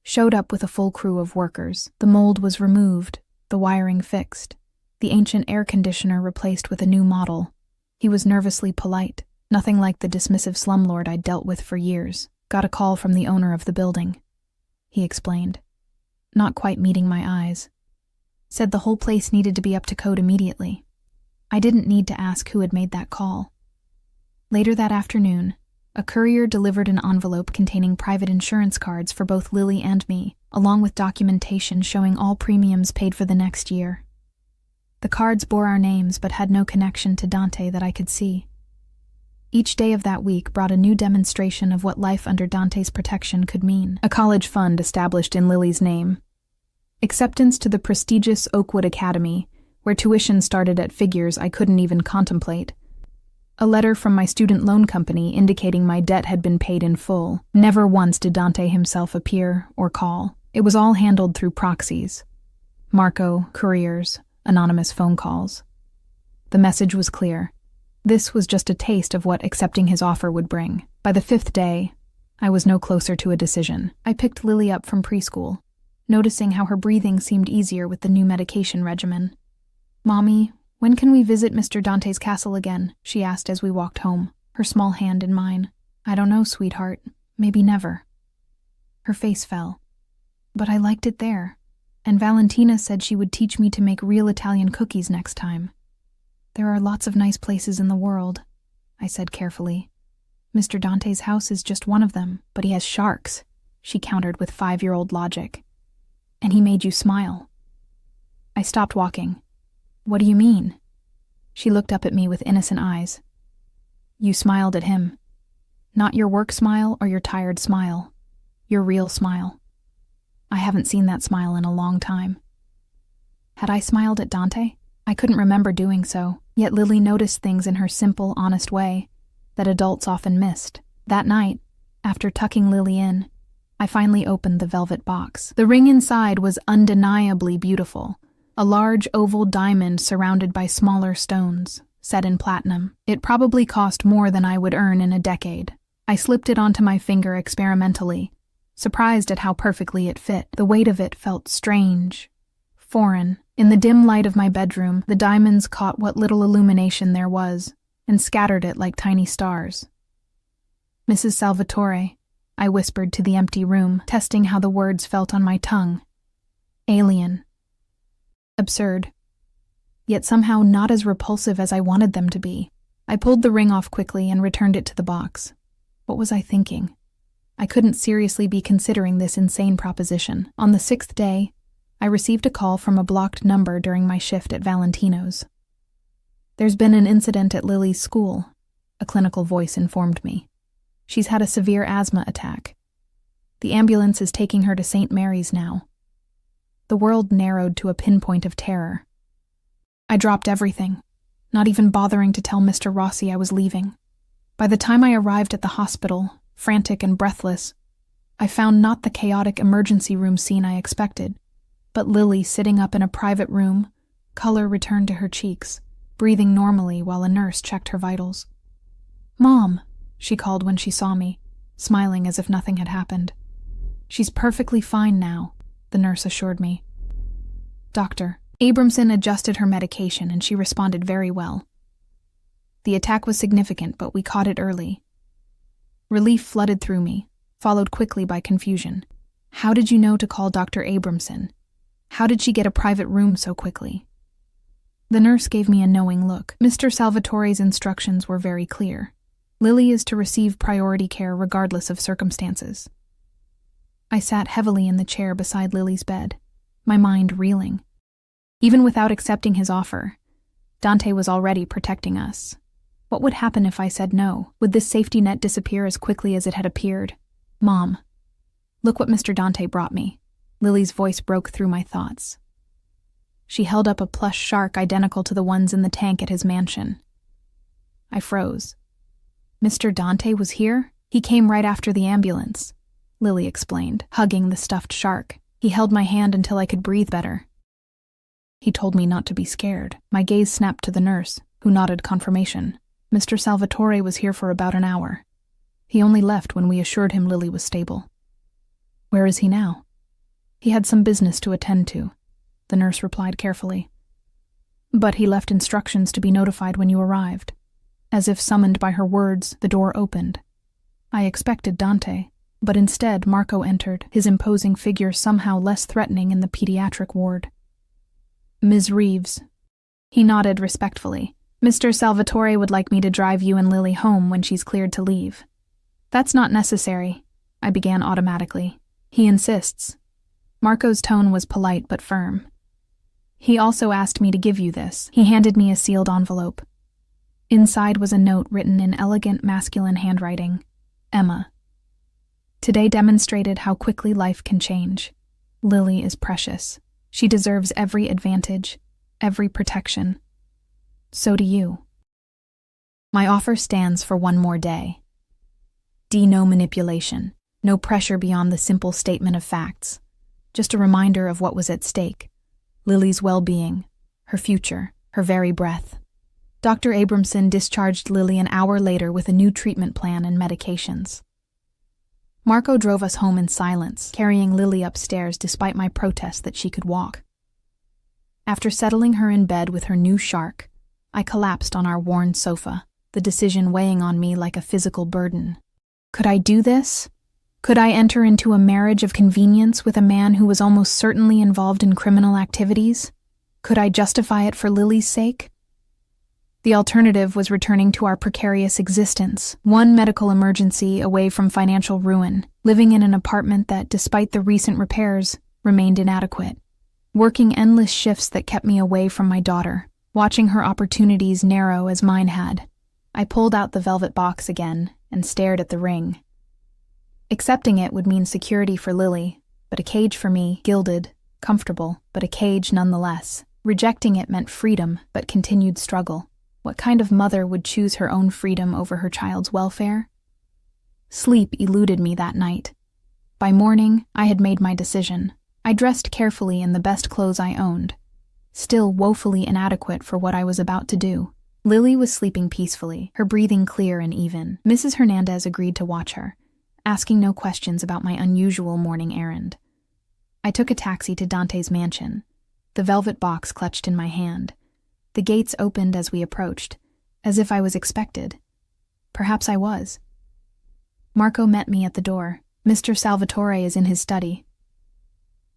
showed up with a full crew of workers. The mold was removed, the wiring fixed, the ancient air conditioner replaced with a new model. He was nervously polite, nothing like the dismissive slumlord I'd dealt with for years. "Got a call from the owner of the building," he explained, not quite meeting my eyes. Said the whole place needed to be up to code immediately. I didn't need to ask who had made that call. Later that afternoon, a courier delivered an envelope containing private insurance cards for both Lily and me, along with documentation showing all premiums paid for the next year. The cards bore our names but had no connection to Dante that I could see. Each day of that week brought a new demonstration of what life under Dante's protection could mean. A college fund established in Lily's name. Acceptance to the prestigious Oakwood Academy, where tuition started at figures I couldn't even contemplate. A letter from my student loan company indicating my debt had been paid in full. Never once did Dante himself appear or call. It was all handled through proxies. Marco, couriers, anonymous phone calls. The message was clear. This was just a taste of what accepting his offer would bring. By the 5th day, I was no closer to a decision. I picked Lily up from preschool, noticing how her breathing seemed easier with the new medication regimen. "Mommy, when can we visit Mr. Dante's castle again?" she asked as we walked home, her small hand in mine. "I don't know, sweetheart. Maybe never." Her face fell. "But I liked it there, and Valentina said she would teach me to make real Italian cookies next time." "There are lots of nice places in the world," I said carefully. "Mr. Dante's house is just one of them, but he has sharks," she countered with 5-year-old logic. "And he made you smile." I stopped walking. "What do you mean?" She looked up at me with innocent eyes. "You smiled at him. Not your work smile or your tired smile. Your real smile. I haven't seen that smile in a long time." Had I smiled at Dante? I couldn't remember doing so, yet Lily noticed things in her simple, honest way that adults often missed. That night, after tucking Lily in, I finally opened the velvet box. The ring inside was undeniably beautiful. A large oval diamond surrounded by smaller stones, set in platinum. It probably cost more than I would earn in a decade. I slipped it onto my finger experimentally, surprised at how perfectly it fit. The weight of it felt strange, foreign. In the dim light of my bedroom, the diamonds caught what little illumination there was and scattered it like tiny stars. "Mrs. Salvatore," I whispered to the empty room, testing how the words felt on my tongue. "Alien." Absurd. Yet somehow not as repulsive as I wanted them to be. I pulled the ring off quickly and returned it to the box. What was I thinking? I couldn't seriously be considering this insane proposition. On the 6th day, I received a call from a blocked number during my shift at Valentino's. "There's been an incident at Lily's school," a clinical voice informed me. "She's had a severe asthma attack. The ambulance is taking her to St. Mary's now." The world narrowed to a pinpoint of terror. I dropped everything, not even bothering to tell Mr. Rossi I was leaving. By the time I arrived at the hospital, frantic and breathless, I found not the chaotic emergency room scene I expected, but Lily sitting up in a private room, color returned to her cheeks, breathing normally while a nurse checked her vitals. "Mom," she called when she saw me, smiling as if nothing had happened. "She's perfectly fine now," the nurse assured me. Dr. Abramson adjusted her medication and she responded very well. The attack was significant, but we caught it early. Relief flooded through me, followed quickly by confusion. How did you know to call Dr. Abramson? How did she get a private room so quickly? The nurse gave me a knowing look. Mr. Salvatore's instructions were very clear. Lily is to receive priority care regardless of circumstances. I sat heavily in the chair beside Lily's bed, my mind reeling. Even without accepting his offer, Dante was already protecting us. What would happen if I said no? Would this safety net disappear as quickly as it had appeared? Mom, look what Mr. Dante brought me. Lily's voice broke through my thoughts. She held up a plush shark identical to the ones in the tank at his mansion. I froze. Mr. Dante was here? He came right after the ambulance, Lily explained, hugging the stuffed shark. He held my hand until I could breathe better. He told me not to be scared. My gaze snapped to the nurse, who nodded confirmation. Mr. Salvatore was here for about an hour. He only left when we assured him Lily was stable. Where is he now? He had some business to attend to, the nurse replied carefully. But he left instructions to be notified when you arrived. As if summoned by her words, the door opened. I expected Dante, but instead Marco entered, his imposing figure somehow less threatening in the pediatric ward. Ms. Reeves. He nodded respectfully. Mr. Salvatore would like me to drive you and Lily home when she's cleared to leave. That's not necessary, I began automatically. He insists. Marco's tone was polite but firm. He also asked me to give you this. He handed me a sealed envelope. Inside was a note written in elegant masculine handwriting. Emma. Today demonstrated how quickly life can change. Lily is precious. She deserves every advantage, every protection. So do you. My offer stands for one more day. No manipulation, no pressure beyond the simple statement of facts. Just a reminder of what was at stake. Lily's well-being, her future, her very breath. Dr. Abramson discharged Lily an hour later with a new treatment plan and medications. Marco drove us home in silence, carrying Lily upstairs despite my protest that she could walk. After settling her in bed with her new shark, I collapsed on our worn sofa, the decision weighing on me like a physical burden. Could I do this? Could I enter into a marriage of convenience with a man who was almost certainly involved in criminal activities? Could I justify it for Lily's sake? The alternative was returning to our precarious existence, one medical emergency away from financial ruin, living in an apartment that, despite the recent repairs, remained inadequate. Working endless shifts that kept me away from my daughter, watching her opportunities narrow as mine had. I pulled out the velvet box again and stared at the ring. Accepting it would mean security for Lily, but a cage for me, gilded, comfortable, but a cage nonetheless. Rejecting it meant freedom, but continued struggle. What kind of mother would choose her own freedom over her child's welfare? Sleep eluded me that night. By morning, I had made my decision. I dressed carefully in the best clothes I owned, still woefully inadequate for what I was about to do. Lily was sleeping peacefully, her breathing clear and even. Mrs. Hernandez agreed to watch her, asking no questions about my unusual morning errand. I took a taxi to Dante's mansion, the velvet box clutched in my hand. The gates opened as we approached, as if I was expected. Perhaps I was. Marco met me at the door. Mr. Salvatore is in his study.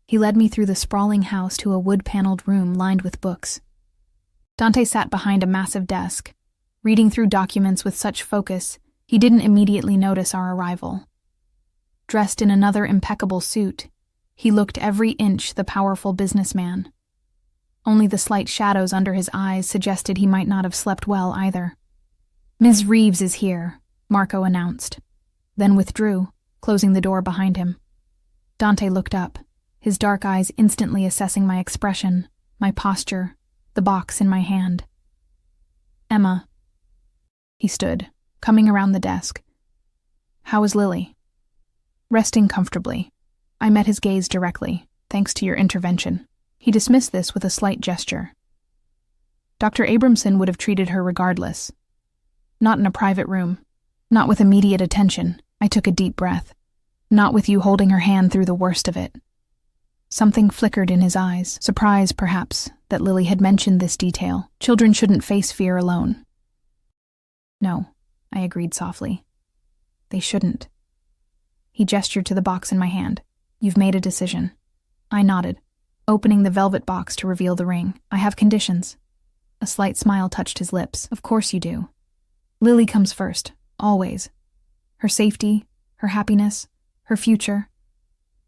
He led me through the sprawling house to a wood-paneled room lined with books. Dante sat behind a massive desk, reading through documents with such focus he didn't immediately notice our arrival. Dressed in another impeccable suit, he looked every inch the powerful businessman. Only the slight shadows under his eyes suggested he might not have slept well either. Ms. Reeves is here, Marco announced, then withdrew, closing the door behind him. Dante looked up, his dark eyes instantly assessing my expression, my posture, the box in my hand. Emma. He stood, coming around the desk. How is Lily? Resting comfortably. I met his gaze directly, thanks to your intervention. He dismissed this with a slight gesture. Dr. Abramson would have treated her regardless. Not in a private room. Not with immediate attention. I took a deep breath. Not with you holding her hand through the worst of it. Something flickered in his eyes, surprise perhaps that Lily had mentioned this detail. Children shouldn't face fear alone. No, I agreed softly. They shouldn't. He gestured to the box in my hand. You've made a decision. I nodded, opening the velvet box to reveal the ring. I have conditions. A slight smile touched his lips. Of course you do. Lily comes first, always. Her safety, her happiness, her future.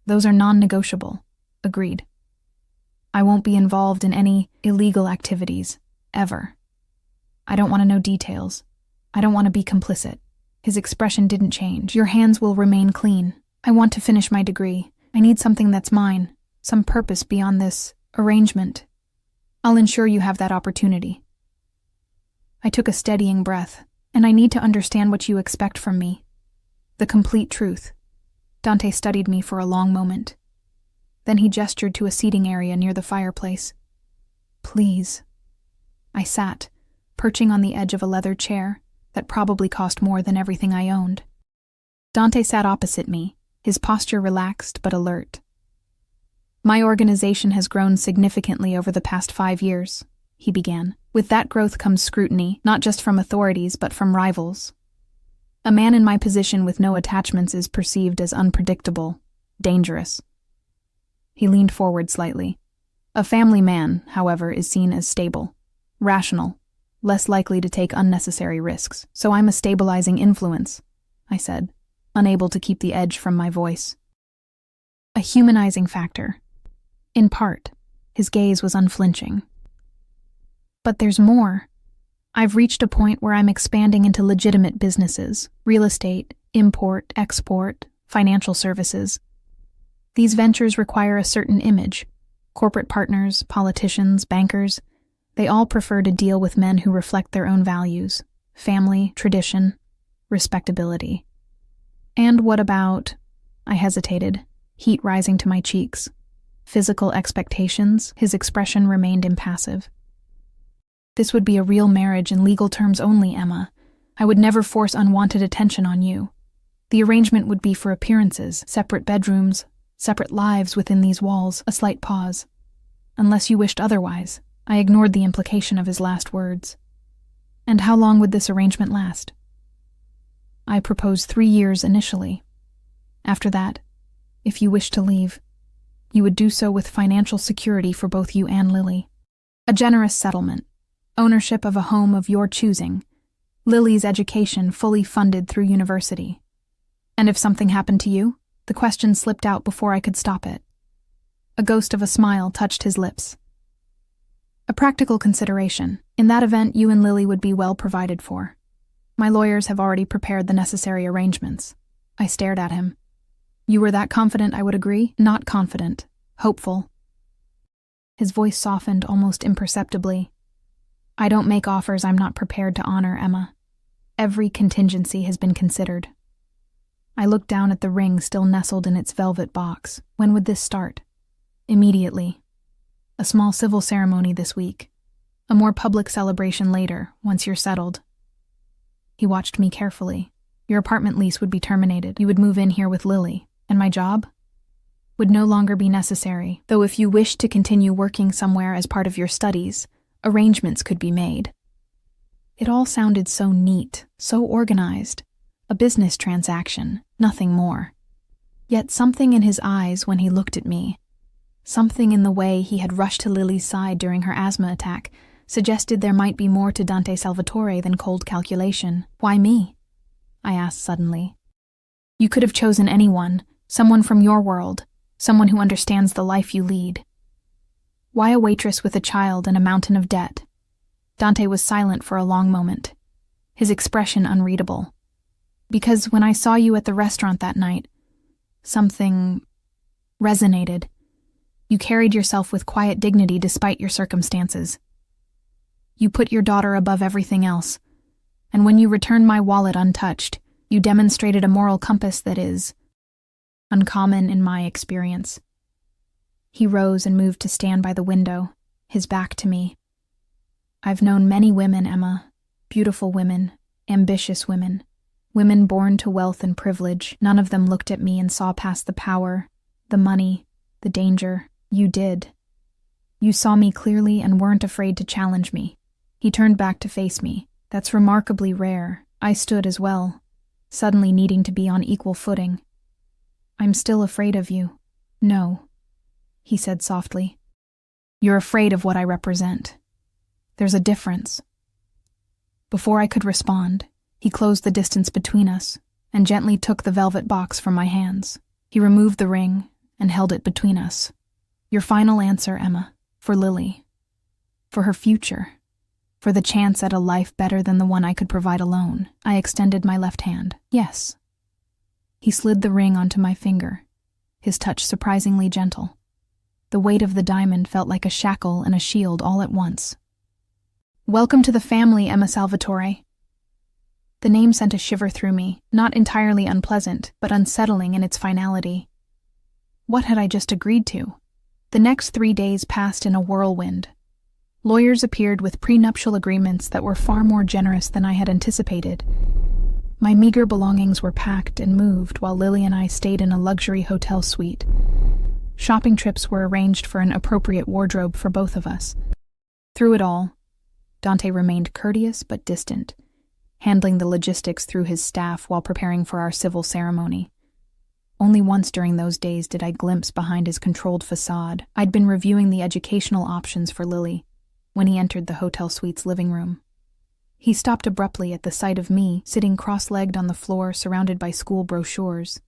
Those are non-negotiable. Agreed. I won't be involved in any illegal activities, ever. I don't want to know details. I don't want to be complicit. His expression didn't change. Your hands will remain clean. I want to finish my degree. I need something that's mine, some purpose beyond this arrangement. I'll ensure you have that opportunity. I took a steadying breath, and I need to understand what you expect from me. The complete truth. Dante studied me for a long moment. Then he gestured to a seating area near the fireplace. Please. I sat, perching on the edge of a leather chair that probably cost more than everything I owned. Dante sat opposite me, his posture relaxed but alert. My organization has grown significantly over the past 5 years, he began. With that growth comes scrutiny, not just from authorities but from rivals. A man in my position with no attachments is perceived as unpredictable, dangerous. He leaned forward slightly. A family man, however, is seen as stable, rational, less likely to take unnecessary risks. So I'm a stabilizing influence, I said, unable to keep the edge from my voice. A humanizing factor. In part, his gaze was unflinching. But there's more. I've reached a point where I'm expanding into legitimate businesses, real estate, import, export, financial services. These ventures require a certain image. Corporate partners, politicians, bankers, they all prefer to deal with men who reflect their own values, family, tradition, respectability. And what about, I hesitated, heat rising to my cheeks. Physical expectations? His expression remained impassive. This would be a real marriage in legal terms only, Emma. I would never force unwanted attention on you. The arrangement would be for appearances, separate bedrooms, separate lives within these walls. A slight pause. Unless you wished otherwise. I ignored the implication of his last words. And how long would this arrangement last? I proposed 3 years initially. After that, if you wished to leave, you would do so with financial security for both you and Lily. A generous settlement. Ownership of a home of your choosing. Lily's education fully funded through university. And if something happened to you? The question slipped out before I could stop it. A ghost of a smile touched his lips. A practical consideration. In that event, you and Lily would be well provided for. My lawyers have already prepared the necessary arrangements. I stared at him. You were that confident I would agree? Not confident. Hopeful. His voice softened almost imperceptibly. I don't make offers I'm not prepared to honor, Emma. Every contingency has been considered. I looked down at the ring still nestled in its velvet box. When would this start? Immediately. A small civil ceremony this week. A more public celebration later, once you're settled. He watched me carefully. Your apartment lease would be terminated. You would move in here with Lily. And my job? Would no longer be necessary, though if you wished to continue working somewhere as part of your studies, arrangements could be made. It all sounded so neat, so organized. A business transaction, nothing more. Yet something in his eyes when he looked at me, something in the way he had rushed to Lily's side during her asthma attack, suggested there might be more to Dante Salvatore than cold calculation. Why me? I asked suddenly. You could have chosen anyone, someone from your world, someone who understands the life you lead. Why a waitress with a child and a mountain of debt? Dante was silent for a long moment, his expression unreadable. Because when I saw you at the restaurant that night, something resonated. You carried yourself with quiet dignity despite your circumstances. You put your daughter above everything else, and when you returned my wallet untouched, you demonstrated a moral compass that is uncommon in my experience. He rose and moved to stand by the window, his back to me. I've known many women, Emma, beautiful women, ambitious women, women born to wealth and privilege. None of them looked at me and saw past the power, the money, The danger. You did. You saw me clearly and weren't afraid to challenge me. He turned back to face me. That's remarkably rare. I stood as well, suddenly needing to be on equal footing. I'm still afraid of you. No, he said softly. You're afraid of what I represent. There's a difference. Before I could respond, he closed the distance between us and gently took the velvet box from my hands. He removed the ring and held it between us. Your final answer, Emma, for Lily. For her future. For the chance at a life better than the one I could provide alone. I extended my left hand. Yes. He slid the ring onto my finger, his touch surprisingly gentle. The weight of the diamond felt like a shackle and a shield all at once. Welcome to the family, Emma Salvatore. The name sent a shiver through me, not entirely unpleasant, but unsettling in its finality. What had I just agreed to? The next 3 days passed in a whirlwind. Lawyers appeared with prenuptial agreements that were far more generous than I had anticipated. My meager belongings were packed and moved while Lily and I stayed in a luxury hotel suite. Shopping trips were arranged for an appropriate wardrobe for both of us. Through it all, Dante remained courteous but distant, handling the logistics through his staff while preparing for our civil ceremony. Only once during those days did I glimpse behind his controlled facade. I'd been reviewing the educational options for Lily when he entered the hotel suite's living room. He stopped abruptly at the sight of me, sitting cross-legged on the floor surrounded by school brochures,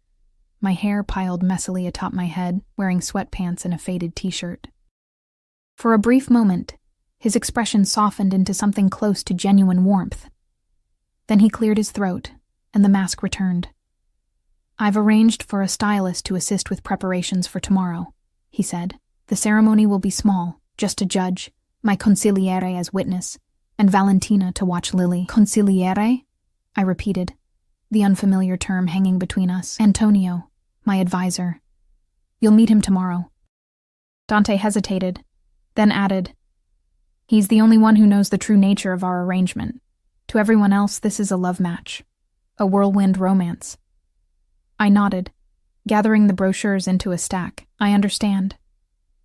my hair piled messily atop my head, wearing sweatpants and a faded t-shirt. For a brief moment, his expression softened into something close to genuine warmth. Then he cleared his throat, and the mask returned. I've arranged for a stylist to assist with preparations for tomorrow, he said. The ceremony will be small, just a judge, my consigliere as witness, and Valentina to watch Lily. Consigliere? I repeated, the unfamiliar term hanging between us. Antonio, my advisor. You'll meet him tomorrow. Dante hesitated, then added, he's the only one who knows the true nature of our arrangement. To everyone else, this is a love match, a whirlwind romance. I nodded, gathering the brochures into a stack. I understand.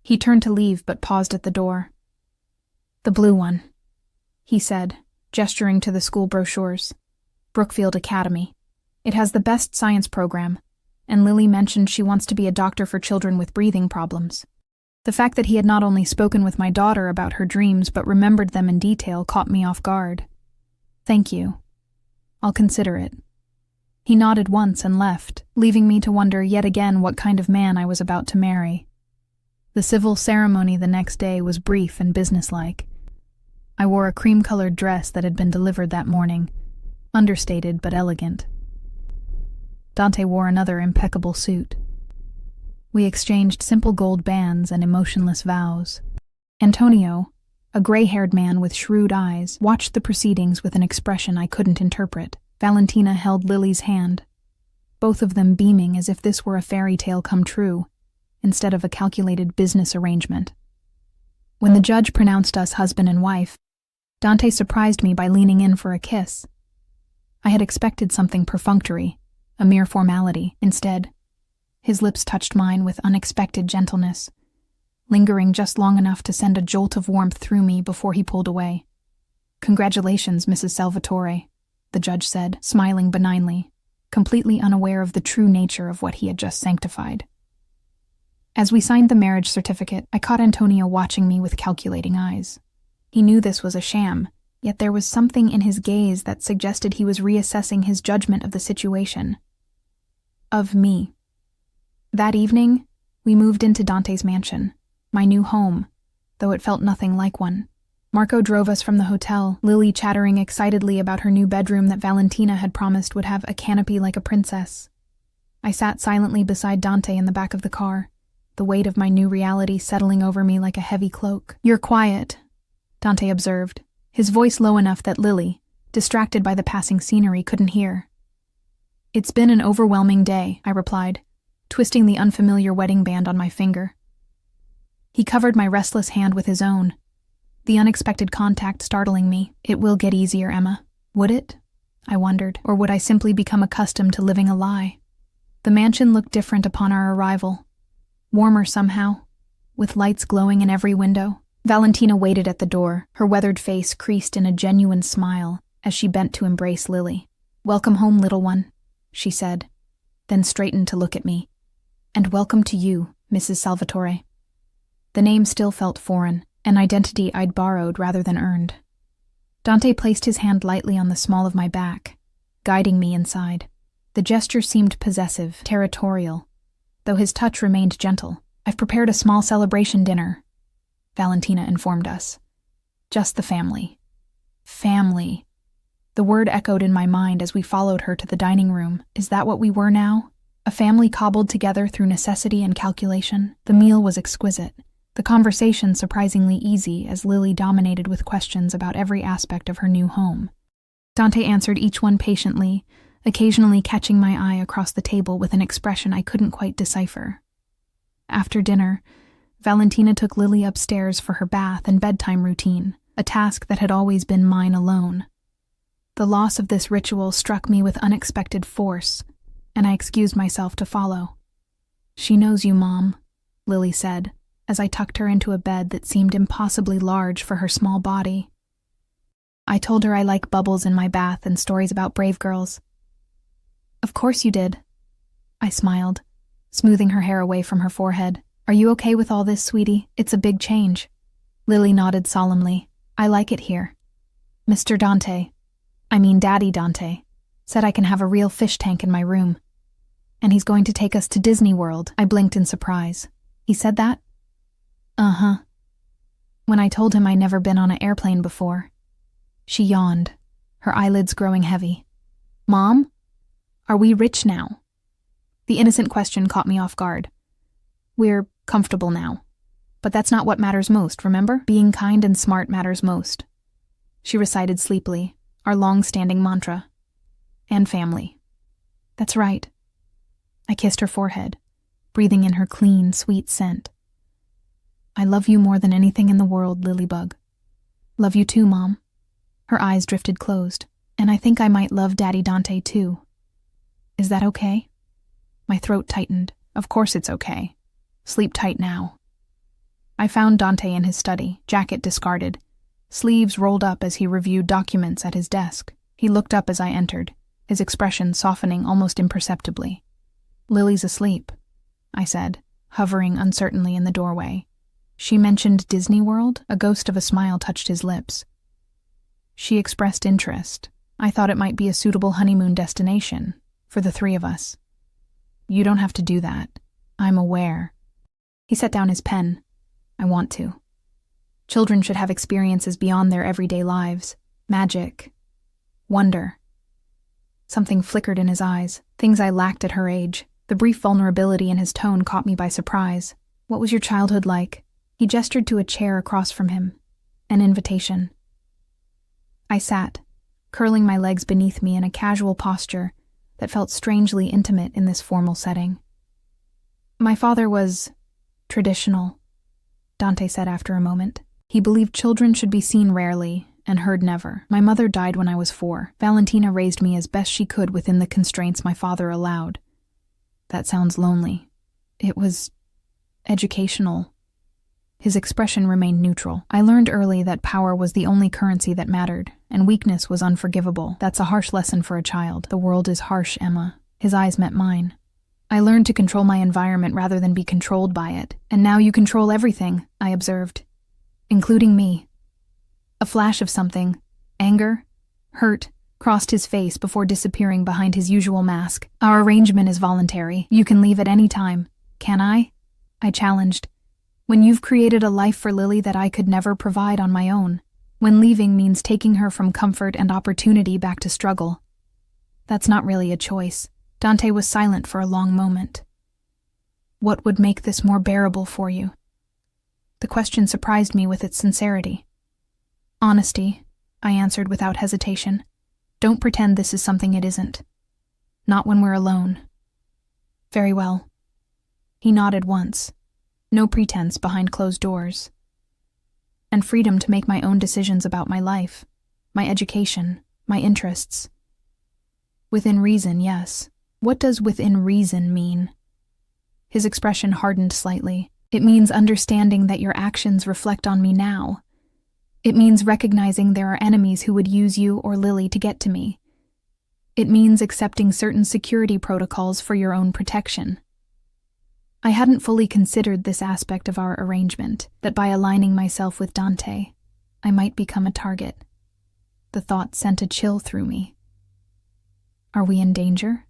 He turned to leave but paused at the door. The blue one, he said, gesturing to the school brochures. Brookfield Academy. It has the best science program, and Lily mentioned she wants to be a doctor for children with breathing problems. The fact that he had not only spoken with my daughter about her dreams but remembered them in detail caught me off guard. Thank you. I'll consider it. He nodded once and left, leaving me to wonder yet again what kind of man I was about to marry. The civil ceremony the next day was brief and businesslike. I wore a cream-colored dress that had been delivered that morning, understated but elegant. Dante wore another impeccable suit. We exchanged simple gold bands and emotionless vows. Antonio, a gray-haired man with shrewd eyes, watched the proceedings with an expression I couldn't interpret. Valentina held Lily's hand, both of them beaming as if this were a fairy tale come true, instead of a calculated business arrangement. When the judge pronounced us husband and wife, Dante surprised me by leaning in for a kiss. I had expected something perfunctory, a mere formality. Instead, his lips touched mine with unexpected gentleness, lingering just long enough to send a jolt of warmth through me before he pulled away. Congratulations, Mrs. Salvatore, the judge said, smiling benignly, completely unaware of the true nature of what he had just sanctified. As we signed the marriage certificate, I caught Antonio watching me with calculating eyes. He knew this was a sham, yet there was something in his gaze that suggested he was reassessing his judgment of the situation. Of me. That evening, we moved into Dante's mansion, my new home, though it felt nothing like one. Marco drove us from the hotel, Lily chattering excitedly about her new bedroom that Valentina had promised would have a canopy like a princess. I sat silently beside Dante in the back of the car, the weight of my new reality settling over me like a heavy cloak. You're quiet, Dante observed, his voice low enough that Lily, distracted by the passing scenery, couldn't hear. It's been an overwhelming day, I replied, twisting the unfamiliar wedding band on my finger. He covered my restless hand with his own, the unexpected contact startling me. It will get easier, Emma. Would it? I wondered, or would I simply become accustomed to living a lie? The mansion looked different upon our arrival. warmer somehow, with lights glowing in every window. Valentina waited at the door, her weathered face creased in a genuine smile as she bent to embrace Lily. "Welcome home, little one," she said, then straightened to look at me. "And welcome to you, Mrs. Salvatore." The name still felt foreign, an identity I'd borrowed rather than earned. Dante placed his hand lightly on the small of my back, guiding me inside. The gesture seemed possessive, territorial, though his touch remained gentle. "I've prepared a small celebration dinner," Valentina informed us. "Just the family." Family. The word echoed in my mind as we followed her to the dining room. Is that what we were now? A family cobbled together through necessity and calculation? The meal was exquisite. The conversation surprisingly easy as Lily dominated with questions about every aspect of her new home. Dante answered each one patiently, occasionally catching my eye across the table with an expression I couldn't quite decipher. After dinner, Valentina took Lily upstairs for her bath and bedtime routine, a task that had always been mine alone. The loss of this ritual struck me with unexpected force, and I excused myself to follow. "She knows you, Mom," Lily said, as I tucked her into a bed that seemed impossibly large for her small body. "I told her I like bubbles in my bath and stories about brave girls." "Of course you did," I smiled, smoothing her hair away from her forehead. "Are you okay with all this, sweetie? It's a big change." Lily nodded solemnly. "I like it here. Mr. Daddy Dante, said I can have a real fish tank in my room. And he's going to take us to Disney World." I blinked in surprise. "He said that?" "Uh-huh. When I told him I'd never been on an airplane before." She yawned, her eyelids growing heavy. "Mom, are we rich now?" The innocent question caught me off guard. "We're comfortable now. But that's not what matters most, remember? Being kind and smart matters most." She recited sleepily, our long-standing mantra. "And family." "That's right." I kissed her forehead, breathing in her clean, sweet scent. "I love you more than anything in the world, Lilybug." "Love you too, Mom." Her eyes drifted closed. "And I think I might love Daddy Dante too. Is that okay?" My throat tightened. "Of course it's okay. Sleep tight now." I found Dante in his study, jacket discarded, sleeves rolled up as he reviewed documents at his desk. He looked up as I entered, his expression softening almost imperceptibly. "Lily's asleep," I said, hovering uncertainly in the doorway. "She mentioned Disney World?" A ghost of a smile touched his lips. "She expressed interest. I thought it might be a suitable honeymoon destination for the three of us." "You don't have to do that. I'm aware." He set down his pen. "I want to. Children should have experiences beyond their everyday lives. Magic. Wonder." Something flickered in his eyes, things I lacked at her age. The brief vulnerability in his tone caught me by surprise. "What was your childhood like?" He gestured to a chair across from him. An invitation. I sat, curling my legs beneath me in a casual posture that felt strangely intimate in this formal setting. "My father was traditional," Dante said after a moment. "He believed children should be seen rarely and heard never. My mother died when I was 4. Valentina raised me as best she could within the constraints my father allowed." "That sounds lonely." "It was educational." His expression remained neutral. "I learned early that power was the only currency that mattered, and weakness was unforgivable. That's a harsh lesson for a child." "The world is harsh, Emma." His eyes met mine. "I learned to control my environment rather than be controlled by it. And now you control everything," I observed. "Including me." A flash of something, anger, hurt, crossed his face before disappearing behind his usual mask. "Our arrangement is voluntary. You can leave at any time." "Can I?" I challenged. "When you've created a life for Lily that I could never provide on my own. When leaving means taking her from comfort and opportunity back to struggle." "That's not really a choice." Dante was silent for a long moment. "What would make this more bearable for you?" The question surprised me with its sincerity. "Honesty," I answered without hesitation. "Don't pretend this is something it isn't. Not when we're alone." "Very well." He nodded once. No pretense behind closed doors. And freedom to make my own decisions about my life, my education, my interests. "Within reason, yes. What does within reason mean?" His expression hardened slightly. It means understanding that your actions reflect on me now. It means recognizing there are enemies who would use you or Lily to get to me. It means accepting certain security protocols for your own protection. I hadn't fully considered this aspect of our arrangement, that by aligning myself with Dante, I might become a target. The thought sent a chill through me. "Are we in danger?"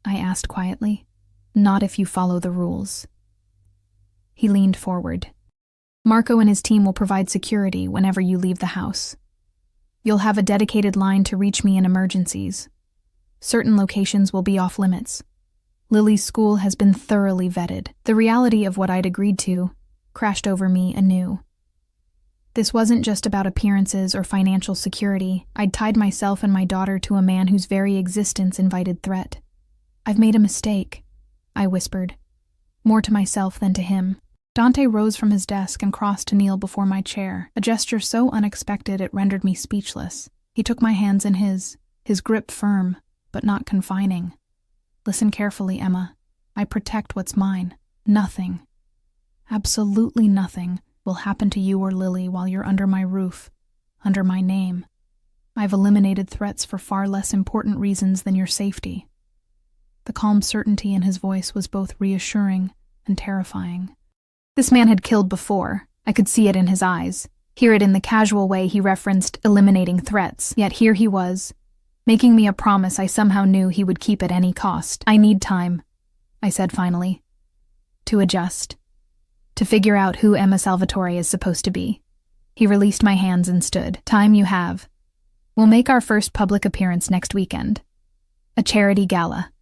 I asked quietly. "Not if you follow the rules." He leaned forward. "Marco and his team will provide security whenever you leave the house. You'll have a dedicated line to reach me in emergencies. Certain locations will be off limits. Lily's school has been thoroughly vetted." The reality of what I'd agreed to crashed over me anew. This wasn't just about appearances or financial security. I'd tied myself and my daughter to a man whose very existence invited threat. "I've made a mistake," I whispered, more to myself than to him. Dante rose from his desk and crossed to kneel before my chair, a gesture so unexpected it rendered me speechless. He took my hands in his grip firm, but not confining. "Listen carefully, Emma. I protect what's mine. Nothing, absolutely nothing, will happen to you or Lily while you're under my roof, under my name. I've eliminated threats for far less important reasons than your safety." The calm certainty in his voice was both reassuring and terrifying. This man had killed before. I could see it in his eyes, hear it in the casual way he referenced eliminating threats. Yet here he was, making me a promise I somehow knew he would keep at any cost. "I need time," I said finally, "to adjust, to figure out who Emma Salvatore is supposed to be." He released my hands and stood. "Time you have. We'll make our first public appearance next weekend. A charity gala.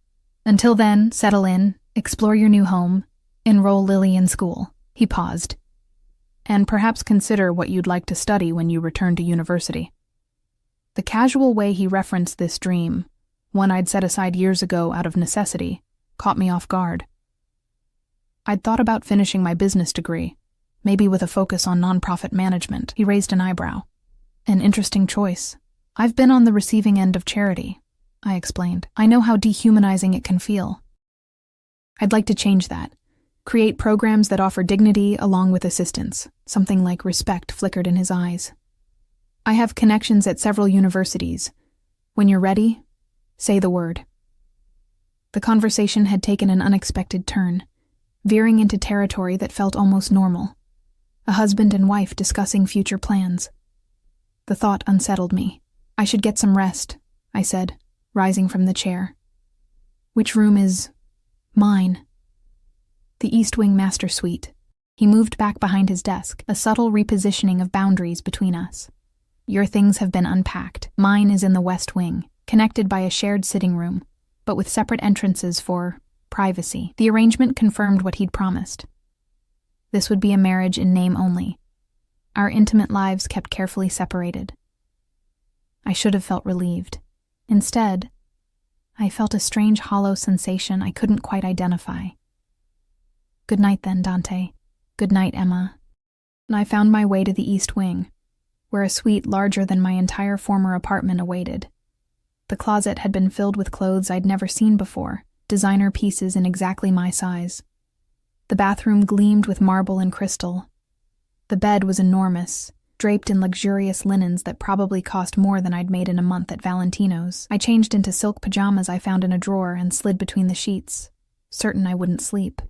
Until then, settle in, explore your new home, enroll Lily in school." He paused. "And perhaps consider what you'd like to study when you return to university." The casual way he referenced this dream, one I'd set aside years ago out of necessity, caught me off guard. I'd thought about finishing my business degree, maybe with a focus on nonprofit management. He raised an eyebrow. "An interesting choice. I've been on the receiving end of charity," I explained. "I know how dehumanizing it can feel. I'd like to change that. Create programs that offer dignity along with assistance." Something like respect flickered in his eyes. "I have connections at several universities. When you're ready, say the word." The conversation had taken an unexpected turn, veering into territory that felt almost normal. A husband and wife discussing future plans. The thought unsettled me. "I should get some rest," I said, rising from the chair. "Which room is mine?" "The East Wing Master Suite." He moved back behind his desk, a subtle repositioning of boundaries between us. "Your things have been unpacked. Mine is in the West Wing, connected by a shared sitting room, but with separate entrances for privacy." The arrangement confirmed what he'd promised. This would be a marriage in name only. Our intimate lives kept carefully separated. I should have felt relieved. Instead, I felt a strange hollow sensation I couldn't quite identify. "Good night then, Dante. Good night, Emma." And I found my way to the East Wing, where a suite larger than my entire former apartment awaited. The closet had been filled with clothes I'd never seen before, designer pieces in exactly my size. The bathroom gleamed with marble and crystal. The bed was enormous, draped in luxurious linens that probably cost more than I'd made in a month at Valentino's. I changed into silk pajamas I found in a drawer and slid between the sheets, certain I wouldn't sleep.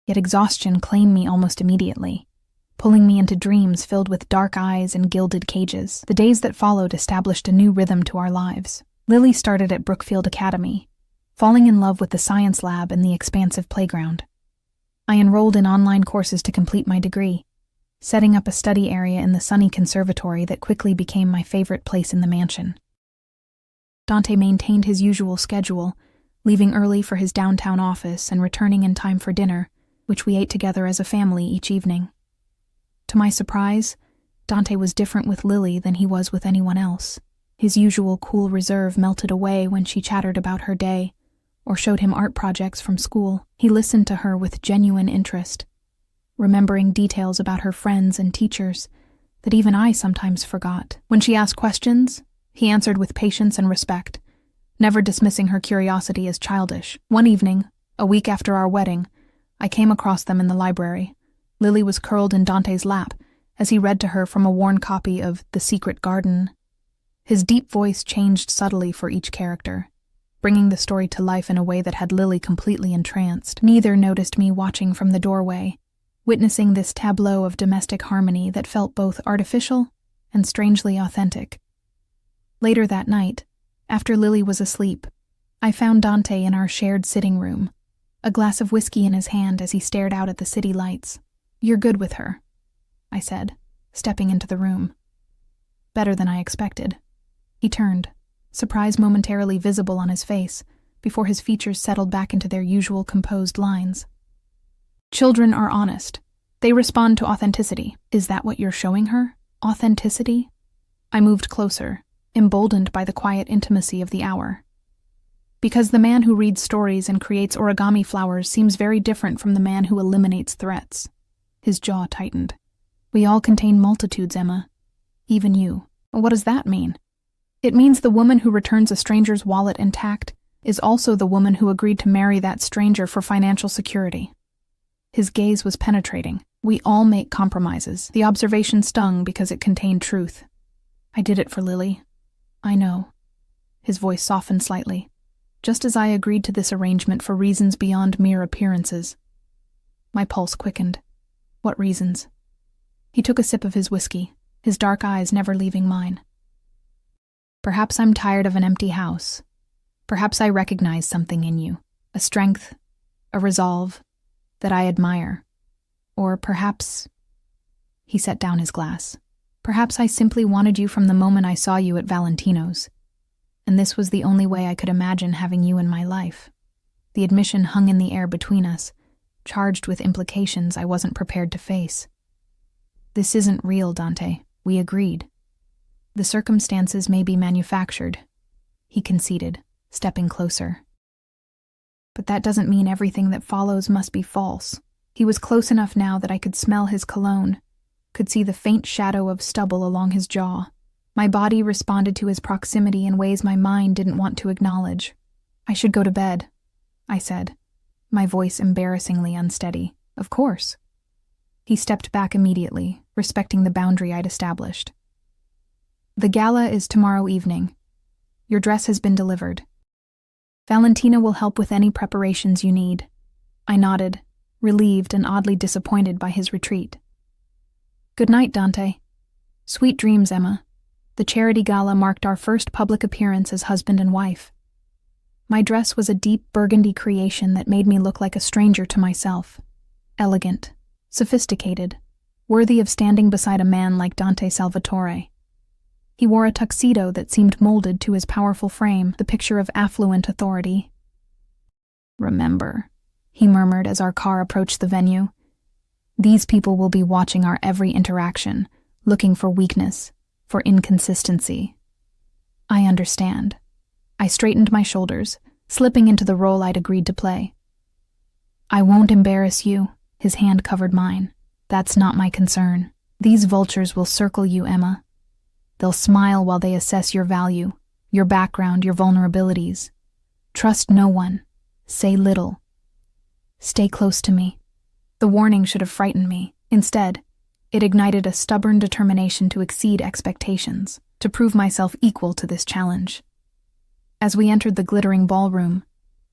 Yet exhaustion claimed me almost immediately, pulling me into dreams filled with dark eyes and gilded cages. The days that followed established a new rhythm to our lives. Lily started at Brookfield Academy, falling in love with the science lab and the expansive playground. I enrolled in online courses to complete my degree, setting up a study area in the sunny conservatory that quickly became my favorite place in the mansion. Dante maintained his usual schedule, leaving early for his downtown office and returning in time for dinner, which we ate together as a family each evening. To my surprise, Dante was different with Lily than he was with anyone else. His usual cool reserve melted away when she chattered about her day, or showed him art projects from school. He listened to her with genuine interest, remembering details about her friends and teachers that even I sometimes forgot. When she asked questions, he answered with patience and respect, never dismissing her curiosity as childish. One evening, a week after our wedding, I came across them in the library. Lily was curled in Dante's lap as he read to her from a worn copy of The Secret Garden. His deep voice changed subtly for each character, bringing the story to life in a way that had Lily completely entranced. Neither noticed me watching from the doorway, witnessing this tableau of domestic harmony that felt both artificial and strangely authentic. Later that night, after Lily was asleep, I found Dante in our shared sitting room, a glass of whiskey in his hand as he stared out at the city lights. "You're good with her," I said, stepping into the room. "Better than I expected." He turned, surprise momentarily visible on his face, before his features settled back into their usual composed lines. "Children are honest. They respond to authenticity. Is that what you're showing her? Authenticity?" I moved closer, emboldened by the quiet intimacy of the hour. Because the man who reads stories and creates origami flowers seems very different from the man who eliminates threats. His jaw tightened. "We all contain multitudes, Emma. Even you." "What does that mean?" "It means the woman who returns a stranger's wallet intact is also the woman who agreed to marry that stranger for financial security." His gaze was penetrating. "We all make compromises." The observation stung because it contained truth. "I did it for Lily." "I know." His voice softened slightly. "Just as I agreed to this arrangement for reasons beyond mere appearances." My pulse quickened. "What reasons?" He took a sip of his whiskey, his dark eyes never leaving mine. "Perhaps I'm tired of an empty house. Perhaps I recognize something in you, a strength, a resolve, that I admire. Or perhaps—" He set down his glass. "Perhaps I simply wanted you from the moment I saw you at Valentino's. And this was the only way I could imagine having you in my life." The admission hung in the air between us, charged with implications I wasn't prepared to face. "This isn't real, Dante. We agreed. The circumstances may be manufactured," he conceded, stepping closer. "But that doesn't mean everything that follows must be false." He was close enough now that I could smell his cologne, could see the faint shadow of stubble along his jaw. My body responded to his proximity in ways my mind didn't want to acknowledge. "I should go to bed," I said, my voice embarrassingly unsteady. "Of course." He stepped back immediately, respecting the boundary I'd established. "The gala is tomorrow evening. Your dress has been delivered. Valentina will help with any preparations you need." I nodded, relieved and oddly disappointed by his retreat. "Good night, Dante." "Sweet dreams, Emma." The charity gala marked our first public appearance as husband and wife. My dress was a deep burgundy creation that made me look like a stranger to myself. Elegant, sophisticated, worthy of standing beside a man like Dante Salvatore. He wore a tuxedo that seemed molded to his powerful frame, the picture of affluent authority. "Remember," he murmured as our car approached the venue, "these people will be watching our every interaction, looking for weakness, for inconsistency." "I understand." I straightened my shoulders, slipping into the role I'd agreed to play. "I won't embarrass you," his hand covered mine. "That's not my concern. These vultures will circle you, Emma. They'll smile while they assess your value, your background, your vulnerabilities. Trust no one. Say little. Stay close to me." The warning should have frightened me. Instead, it ignited a stubborn determination to exceed expectations, to prove myself equal to this challenge. As we entered the glittering ballroom,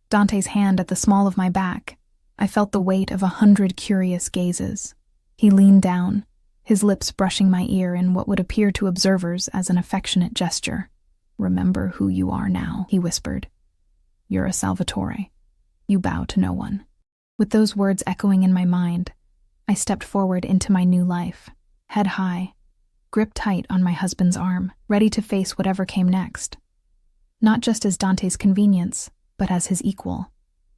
Dante's hand at the small of my back, I felt the weight of 100 curious gazes. He leaned down, his lips brushing my ear in what would appear to observers as an affectionate gesture. "Remember who you are now," he whispered. "You're a Salvatore. You bow to no one." With those words echoing in my mind, I stepped forward into my new life, head high, gripped tight on my husband's arm, ready to face whatever came next. Not just as Dante's convenience, but as his equal.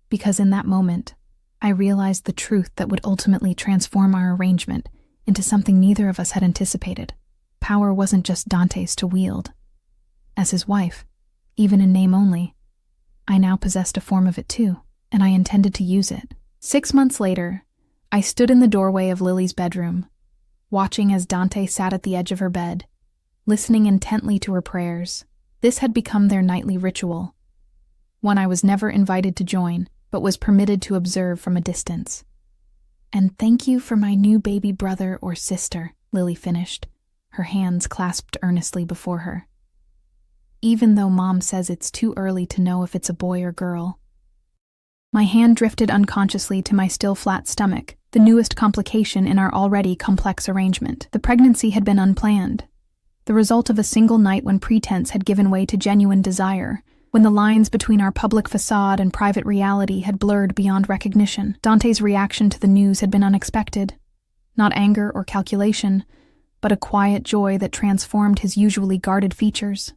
Because in that moment, I realized the truth that would ultimately transform our arrangement into something neither of us had anticipated. Power wasn't just Dante's to wield. As his wife, even in name only, I now possessed a form of it too, and I intended to use it. 6 months later, I stood in the doorway of Lily's bedroom, watching as Dante sat at the edge of her bed, listening intently to her prayers. This had become their nightly ritual, one I was never invited to join, but was permitted to observe from a distance. "And thank you for my new baby brother or sister," Lily finished, her hands clasped earnestly before her. "Even though Mom says it's too early to know if it's a boy or girl." My hand drifted unconsciously to my still flat stomach, the newest complication in our already complex arrangement. The pregnancy had been unplanned, the result of a single night when pretense had given way to genuine desire, when the lines between our public facade and private reality had blurred beyond recognition. Dante's reaction to the news had been unexpected. Not anger or calculation, but a quiet joy that transformed his usually guarded features.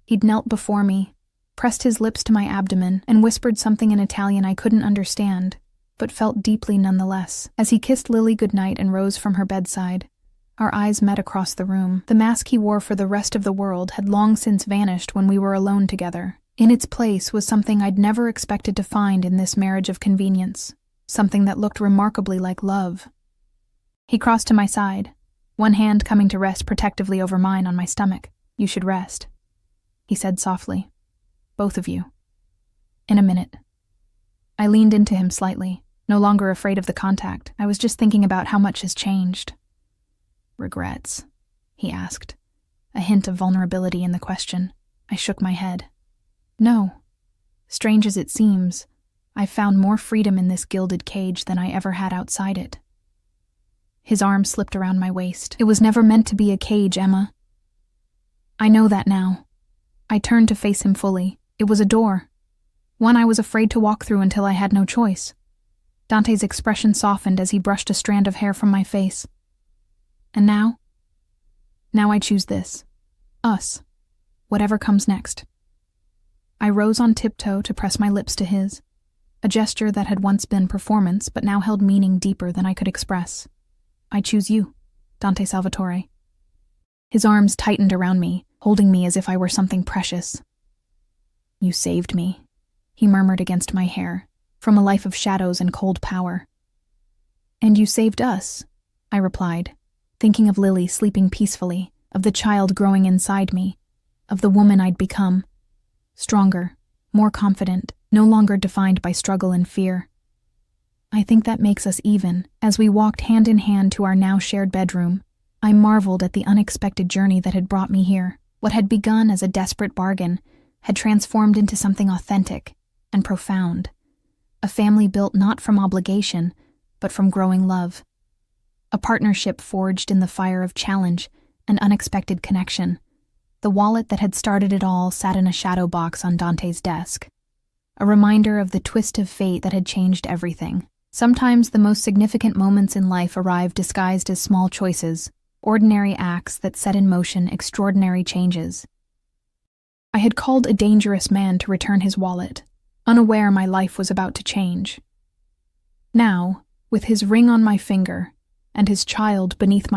He'd knelt before me, pressed his lips to my abdomen, and whispered something in Italian I couldn't understand, but felt deeply nonetheless. As he kissed Lily goodnight and rose from her bedside, our eyes met across the room. The mask he wore for the rest of the world had long since vanished when we were alone together. In its place was something I'd never expected to find in this marriage of convenience, something that looked remarkably like love. He crossed to my side, one hand coming to rest protectively over mine on my stomach. "You should rest," he said softly. "Both of you. In a minute." I leaned into him slightly, no longer afraid of the contact. I was just thinking about how much has changed. "Regrets?" he asked, a hint of vulnerability in the question. I shook my head. "No. Strange as it seems, I've found more freedom in this gilded cage than I ever had outside it." His arm slipped around my waist. "It was never meant to be a cage, Emma." "I know that now." I turned to face him fully. It was a door, one I was afraid to walk through until I had no choice. Dante's expression softened as he brushed a strand of hair from my face. "And now? Now I choose this. Us. Whatever comes next." I rose on tiptoe to press my lips to his, a gesture that had once been performance but now held meaning deeper than I could express. "I choose you, Dante Salvatore." His arms tightened around me, holding me as if I were something precious. "You saved me," he murmured against my hair, "from a life of shadows and cold power." "And you saved us," I replied, thinking of Lily sleeping peacefully, of the child growing inside me, of the woman I'd become. Stronger, more confident, no longer defined by struggle and fear. I think that makes us even. As we walked hand in hand to our now shared bedroom, I marveled at the unexpected journey that had brought me here. What had begun as a desperate bargain had transformed into something authentic and profound. A family built not from obligation, but from growing love. A partnership forged in the fire of challenge and unexpected connection. The wallet that had started it all sat in a shadow box on Dante's desk, a reminder of the twist of fate that had changed everything. Sometimes the most significant moments in life arrive disguised as small choices, ordinary acts that set in motion extraordinary changes. I had called a dangerous man to return his wallet, unaware my life was about to change. Now, with his ring on my finger and his child beneath my